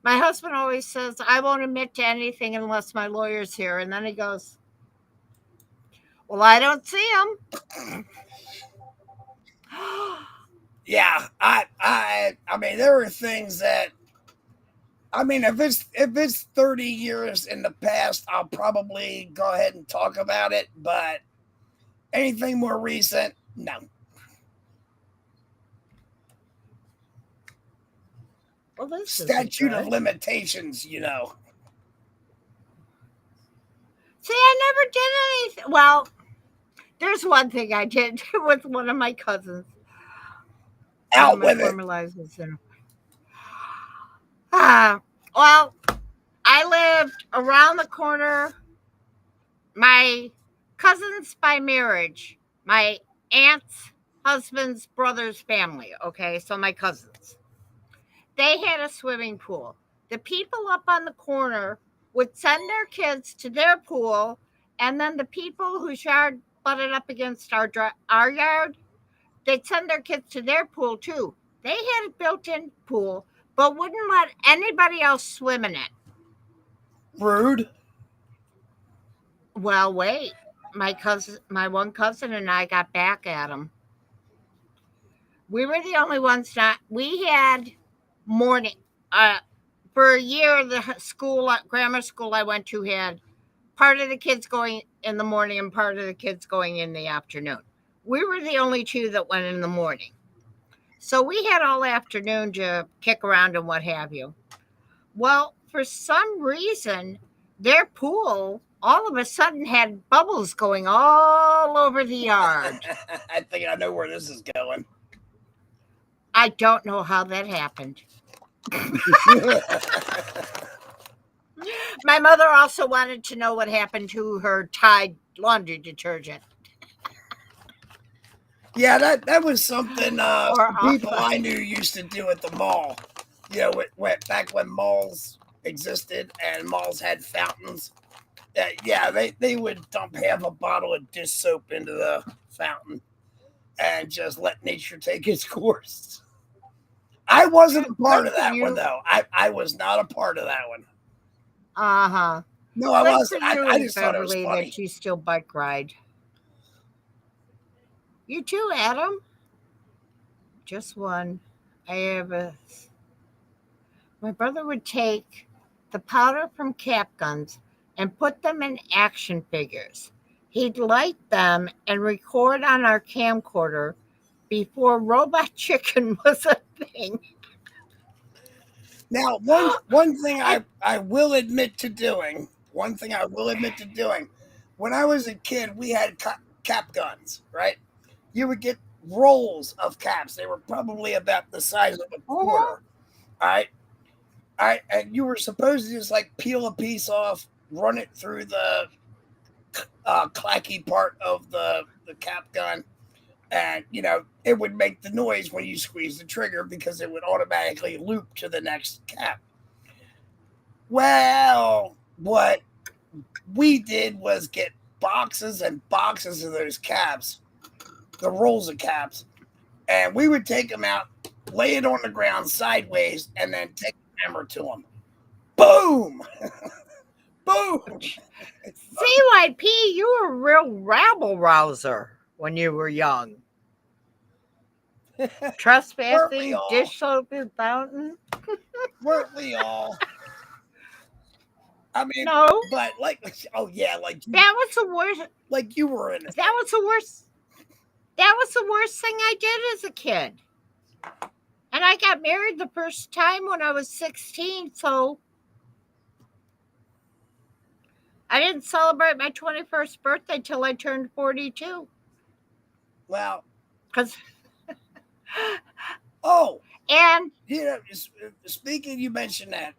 My husband always says, I won't admit to anything unless my lawyer's here. And then he goes, well, I don't see him. Yeah, I mean, there are things that I mean, if it's 30 years in the past, I'll probably go ahead and talk about it. But anything more recent, no. Well, this Statute of good. limitations, you know. See, I never did anything. Well, there's one thing I did with one of my cousins. One of Out my with it. former lives. Well, I lived around the corner. My cousins by marriage, my aunt's husband's brother's family. Okay, so my cousins. They had a swimming pool. The people up on the corner would send their kids to their pool, and then the people whose yard butted up against our yard, they'd send their kids to their pool too. They had a built-in pool, but wouldn't let anybody else swim in it. Rude. Well, wait. my one cousin and I got back at them. We were the only ones not. We had morning. For a year, the grammar school I went to had part of the kids going in the morning and part of the kids going in the afternoon. We were the only two that went in the morning. So we had all afternoon to kick around and what have you. Well, for some reason, their pool all of a sudden had bubbles going all over the yard. I think I know where this is going. I don't know how that happened. My mother also wanted to know what happened to her Tide laundry detergent. Yeah, that was something Or people I knew used to do at the mall. You know, back when malls existed and malls had fountains. Yeah, they would dump half a bottle of dish soap into the fountain and just let nature take its course. I wasn't a part of that one, though. I was not a part of that one. Uh-huh. No, I wasn't. For you, I just thought it was Beverly, funny. that you still bike ride. You too, Adam. Just one. My brother would take the powder from cap guns and put them in action figures. He'd light them and record on our camcorder before Robot Chicken was a thing. Now, one thing I will admit to doing, when I was a kid, we had cap guns, right? You would get rolls of caps. They were probably about the size of a quarter. All right. And you were supposed to just like peel a piece off, run it through the clacky part of the cap gun, and it would make the noise when you squeeze the trigger because it would automatically loop to the next cap. Well, what we did was get boxes and boxes of those caps, the rolls of caps, and we would take them out, lay it on the ground sideways, and then take a hammer to them. Boom! Boom! CYP, you were a real rabble rouser when you were young. Trespassing, dish soap in fountain. Weren't we all? I mean, no, but like, oh yeah, like that was the worst. Like you were in it. That was the worst. That was the worst thing I did as a kid. And I got married the first time when I was 16, so I didn't celebrate my 21st birthday till I turned 42. Wow. Because. Oh. And. Speaking, you mentioned that.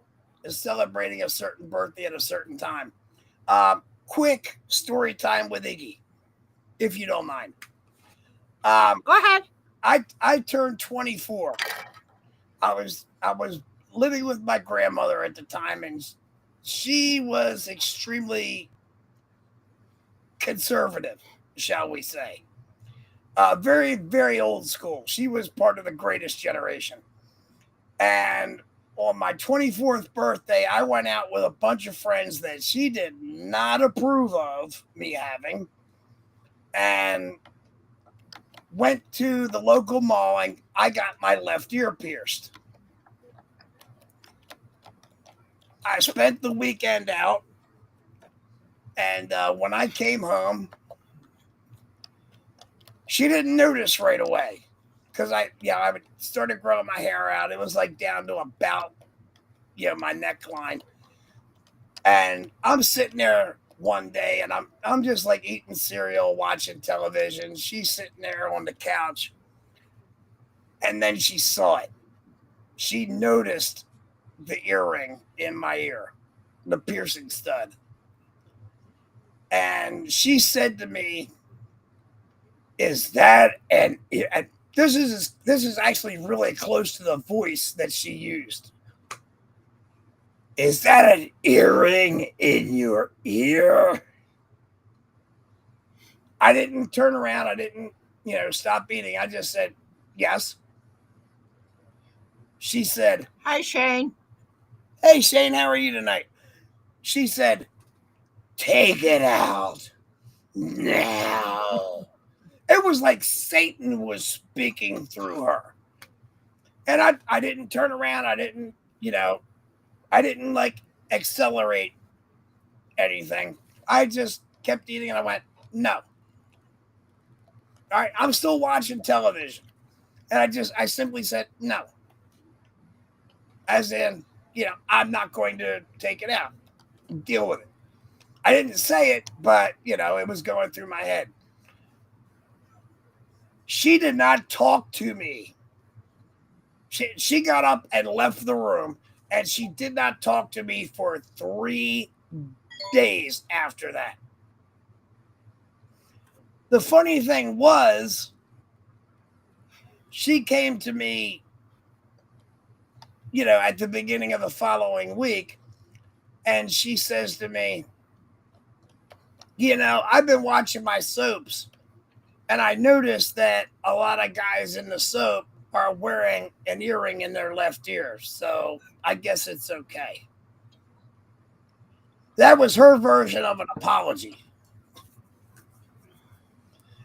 Is celebrating a certain birthday at a certain time. Quick story time with Iggy, if you don't mind. Go ahead. I turned 24. I was living with my grandmother at the time, and she was extremely conservative, shall we say. Very, very old school. She was part of the greatest generation. And on my 24th birthday, I went out with a bunch of friends that she did not approve of me having, and went to the local mall, and I got my left ear pierced. I spent the weekend out, and when I came home, she didn't notice right away. Because I started growing my hair out. It was like down to about, my neckline. And I'm sitting there one day, and I'm just like eating cereal, watching television. She's sitting there on the couch, and then she saw it. She noticed the earring in my ear, the piercing stud, and she said to me, "Is that an?" This is actually really close to the voice that she used. Is that an earring in your ear? I didn't turn around. I didn't, stop eating. I just said, yes. She said, hi, Shane. Hey, Shane, how are you tonight? She said, take it out. No. It was like Satan was speaking through her. And I didn't turn around. I didn't, I didn't like accelerate anything. I just kept eating and I went, no. All right, I'm still watching television. And I simply said, no. As in, I'm not going to take it out. Deal with it. I didn't say it, but, it was going through my head. She did not talk to me. She got up and left the room, and she did not talk to me for 3 days after that. The funny thing was, she came to me, at the beginning of the following week, and she says to me, I've been watching my soaps, and I noticed that a lot of guys in the soap are wearing an earring in their left ear, so I guess it's okay. That was her version of an apology.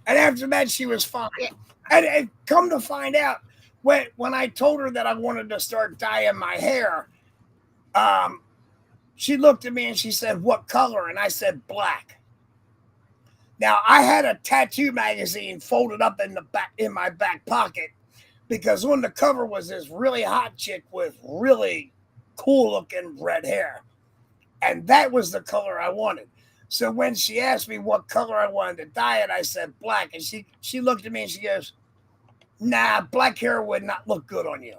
And after that, she was fine. Yeah. And come to find out, when I told her that I wanted to start dyeing my hair, she looked at me and she said, "What color?" And I said, "Black." Now I had a tattoo magazine folded up in my back pocket because on the cover was this really hot chick with really cool looking red hair, and that was the color I wanted. So when she asked me what color I wanted to dye it, I said black, and she looked at me and she goes, "Nah, black hair would not look good on you."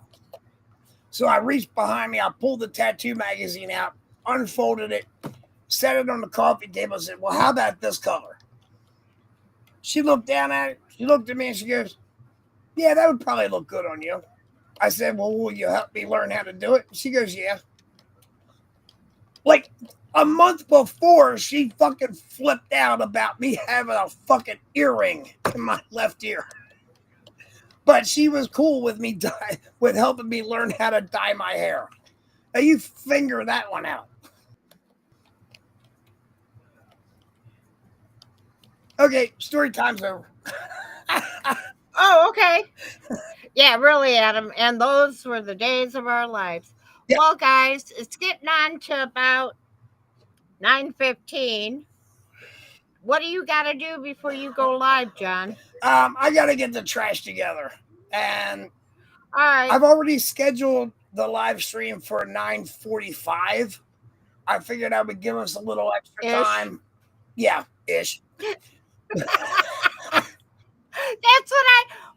So I reached behind me, I pulled the tattoo magazine out, unfolded it, set it on the coffee table, and said, "Well, how about this color?" She looked down at it, she looked at me, and she goes, "Yeah, that would probably look good on you." I said, "Well, will you help me learn how to do it?" She goes, "Yeah." Like a month before, she fucking flipped out about me having a fucking earring in my left ear. But she was cool with me with helping me learn how to dye my hair. Now you figure that one out. Okay, story time's over. Oh, okay. Yeah, really, Adam. And those were the days of our lives. Yep. Well, guys, it's getting on to about 9:15. What do you got to do before you go live, John? I gotta get the trash together, and All right. I've already scheduled the live stream for 9:45. I figured I would give us a little extra Ish. time. Yeah, ish. That's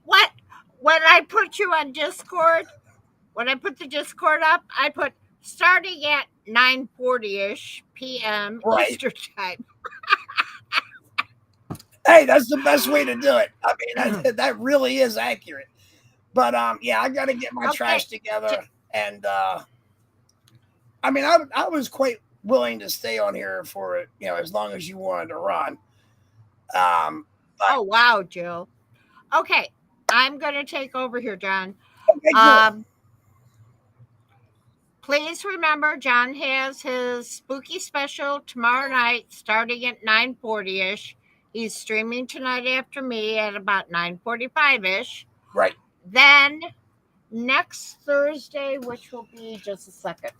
what when I put you on Discord, when I put the Discord up, I put starting at 9:40ish p.m. Right. Eastern time. Hey, that's the best way to do it. I mean, that really is accurate. But yeah, I got to get my Okay. trash together, and I mean, I was quite willing to stay on here for as long as you wanted to run. But Oh wow, Jill. Okay, I'm gonna take over here, John. okay, cool. Um, please remember, John has his spooky special tomorrow night, starting at 9:40ish. He's streaming tonight after me at about 9:45 ish. Right. Then next Thursday, which will be just a second,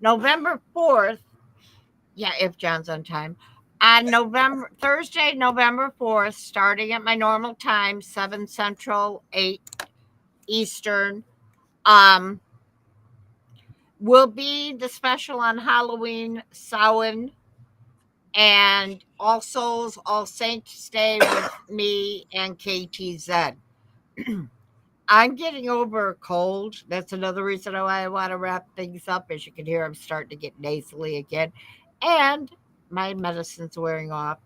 November 4th. Yeah, if John's on time. On Thursday, November 4th, starting at my normal time, 7 Central, 8 Eastern, um, will be the special on Halloween, Samhain, and All Souls, All Saints Day with me and KTZed. I'm getting over a cold. That's another reason why I want to wrap things up. As you can hear, I'm starting to get nasally again. And my medicine's wearing off.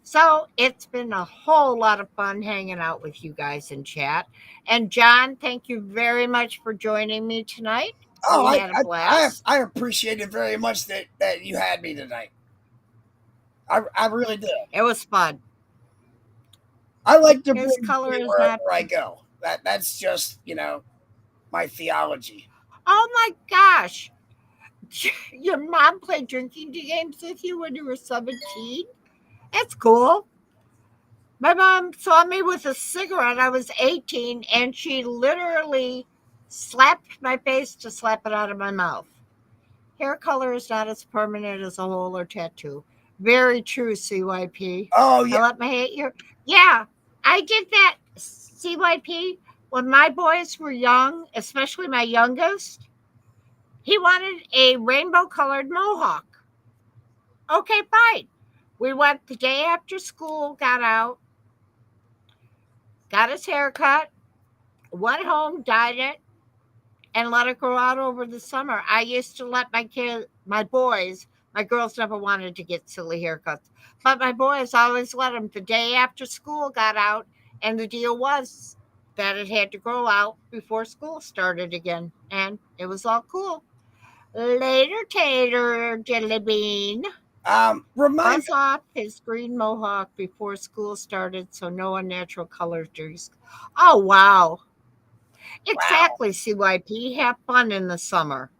So it's been a whole lot of fun hanging out with you guys in chat. And John, thank you very much for joining me tonight. Oh, We had a blast. I appreciate it very much that you had me tonight. I really did. It was fun. I like to His bring color joy is wherever not. I go. That's just my theology. Oh my gosh. Your mom played drinking games with you when you were 17? That's cool. My mom saw me with a cigarette. I was 18, and she literally slapped my face to slap it out of my mouth. Hair color is not as permanent as a hole or tattoo. Very true, CYP. Oh I yeah. let my 8 year. Yeah, I did that, CYP. When my boys were young, especially my youngest, he wanted a rainbow colored mohawk. Okay, fine. We went the day after school, got out, got his hair cut, went home, dyed it, and let it grow out over the summer. I used to let my boys, my girls never wanted to get silly haircuts, but my boys always let them the day after school got out, and the deal was that it had to grow out before school started again, and it was all cool. Later, Tater Jelly Bean. Remind Buzz off his green mohawk before school started, so no unnatural colors during school. Oh, wow. Wow. Exactly, CYP. Have fun in the summer.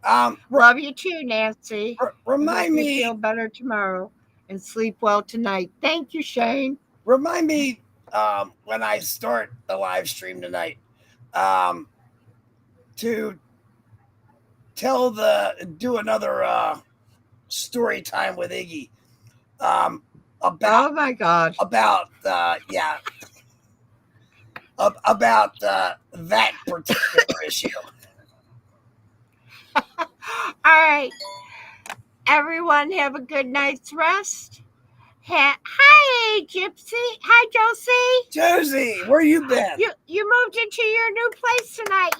Um, re- Love you too, Nancy. I hope remind you me. feel better tomorrow and sleep well tonight. Thank you, Shane. Remind me. When I start the live stream tonight. Um, to do another story time with Iggy. Um, about Oh my God. yeah, about that particular issue. All right. Everyone have a good night's rest. Hi, Gypsy. Hi, Josie. Josie, where you been? You moved into your new place tonight.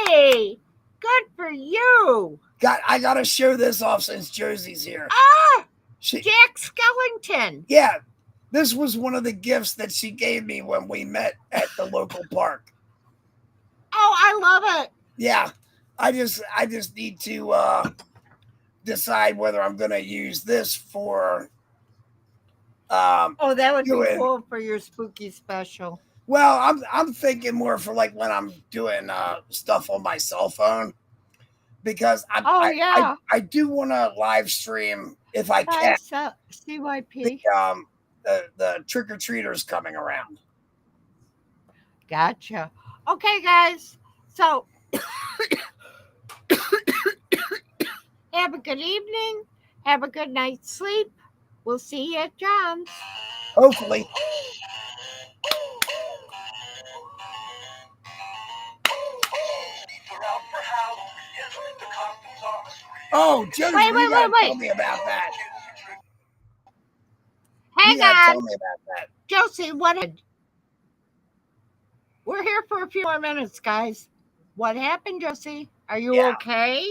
Yay! Good for you. I gotta show this off since Josie's here. Ah, She Jack Skellington. Yeah, this was one of the gifts that she gave me when we met at the local park. Oh, I love it. Yeah, I just need to decide whether I'm gonna use this for Oh, that would be doing. cool for your spooky special. Well, I'm thinking more for like when I'm doing stuff on my cell phone because Oh, yeah. I do want to live stream if I Hi, can the CYP. the trick or treaters coming around. Gotcha. Okay, guys. So have a good evening. Have a good night's sleep. We'll see you at John's. Hopefully. Oh, Josie, you gotta tell Wait. me about that. You Hang gotta tell on. me about that. Josie, what happened? We're here for a few more minutes, guys. What happened, Josie? Are you Yeah. okay?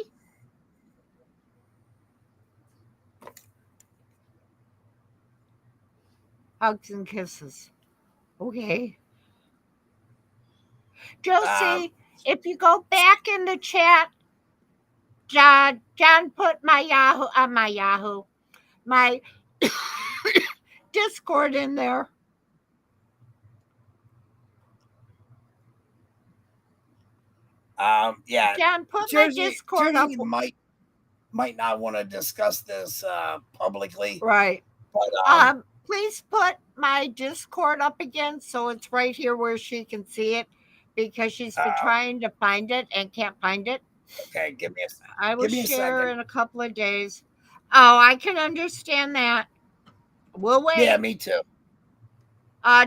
Hugs and kisses. Okay. Josie, if you go back in the chat, John put my my Discord in there. Yeah. John, put my Discord up. Josie might not want to discuss this publicly. Right. But Please put my Discord up again so it's right here where she can see it because she's been trying to find it and can't find it. Okay, give me I will a share second. in a couple of days. Oh, I can understand that. We'll wait. Yeah, me too.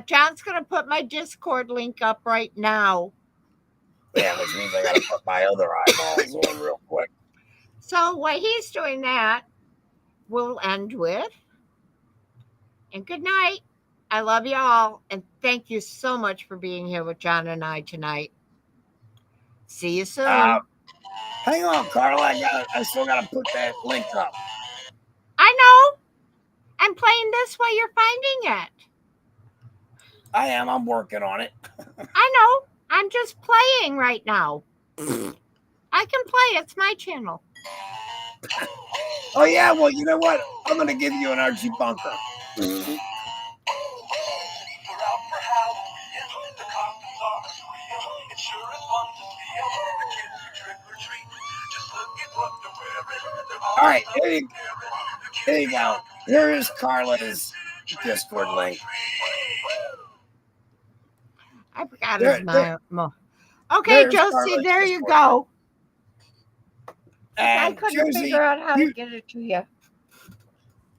John's gonna put my Discord link up right now. Yeah, which means I gotta put my other eyeballs on real quick. So while he's doing that, we'll end with and good night. I love you all, and thank you so much for being here with John and I tonight. See you soon. Hang on, Carla. I still gotta put that link up. I know. I'm playing this while you're finding it. I am. I'm working on it. I know. I'm just playing right now. I can play. It's my channel. Oh yeah. Well, you know what? I'm gonna give you an Archie bunker. It sure is fun to be a kids who trick or treat. Just look at what All right, here you go. Here is Carla's Discord link. I forgot his name. Okay, there's Josie, Carla's there you Discord go. I And couldn't Josie, figure out how to get it to you.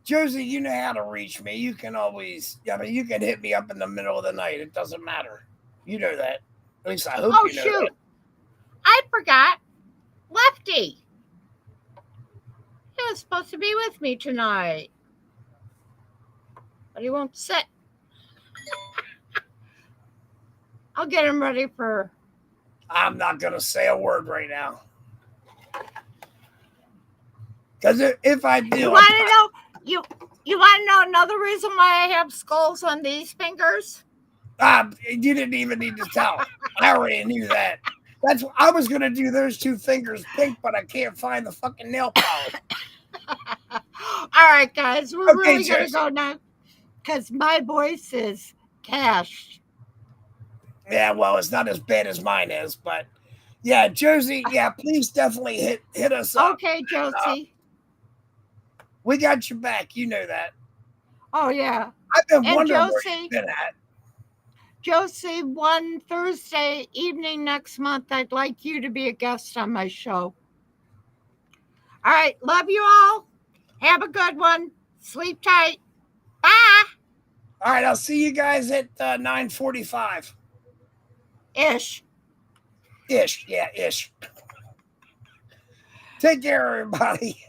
Josie, you know how to reach me. You can always, you can hit me up in the middle of the night. It doesn't matter. You know that. At least I hope you know that. I forgot. Lefty. He was supposed to be with me tonight. But he won't sit. I'll get him ready for... I'm not going to say a word right now. Because if I do... You want to know... You want to know another reason why I have skulls on these fingers? You didn't even need to tell. I already knew that. I was going to do those two fingers pink, but I can't find the fucking nail polish. All right, guys. We're really going to go now. Because my voice is cashed. Yeah, well, it's not as bad as mine is, but yeah, Josie, please definitely hit us up. Okay, Josie. We got your back. You know that. Oh, yeah. I've been wondering where you've been at. Josie, one Thursday evening next month, I'd like you to be a guest on my show. All right. Love you all. Have a good one. Sleep tight. Bye. All right. I'll see you guys at 9:45. Ish. Yeah, ish. Take care, everybody.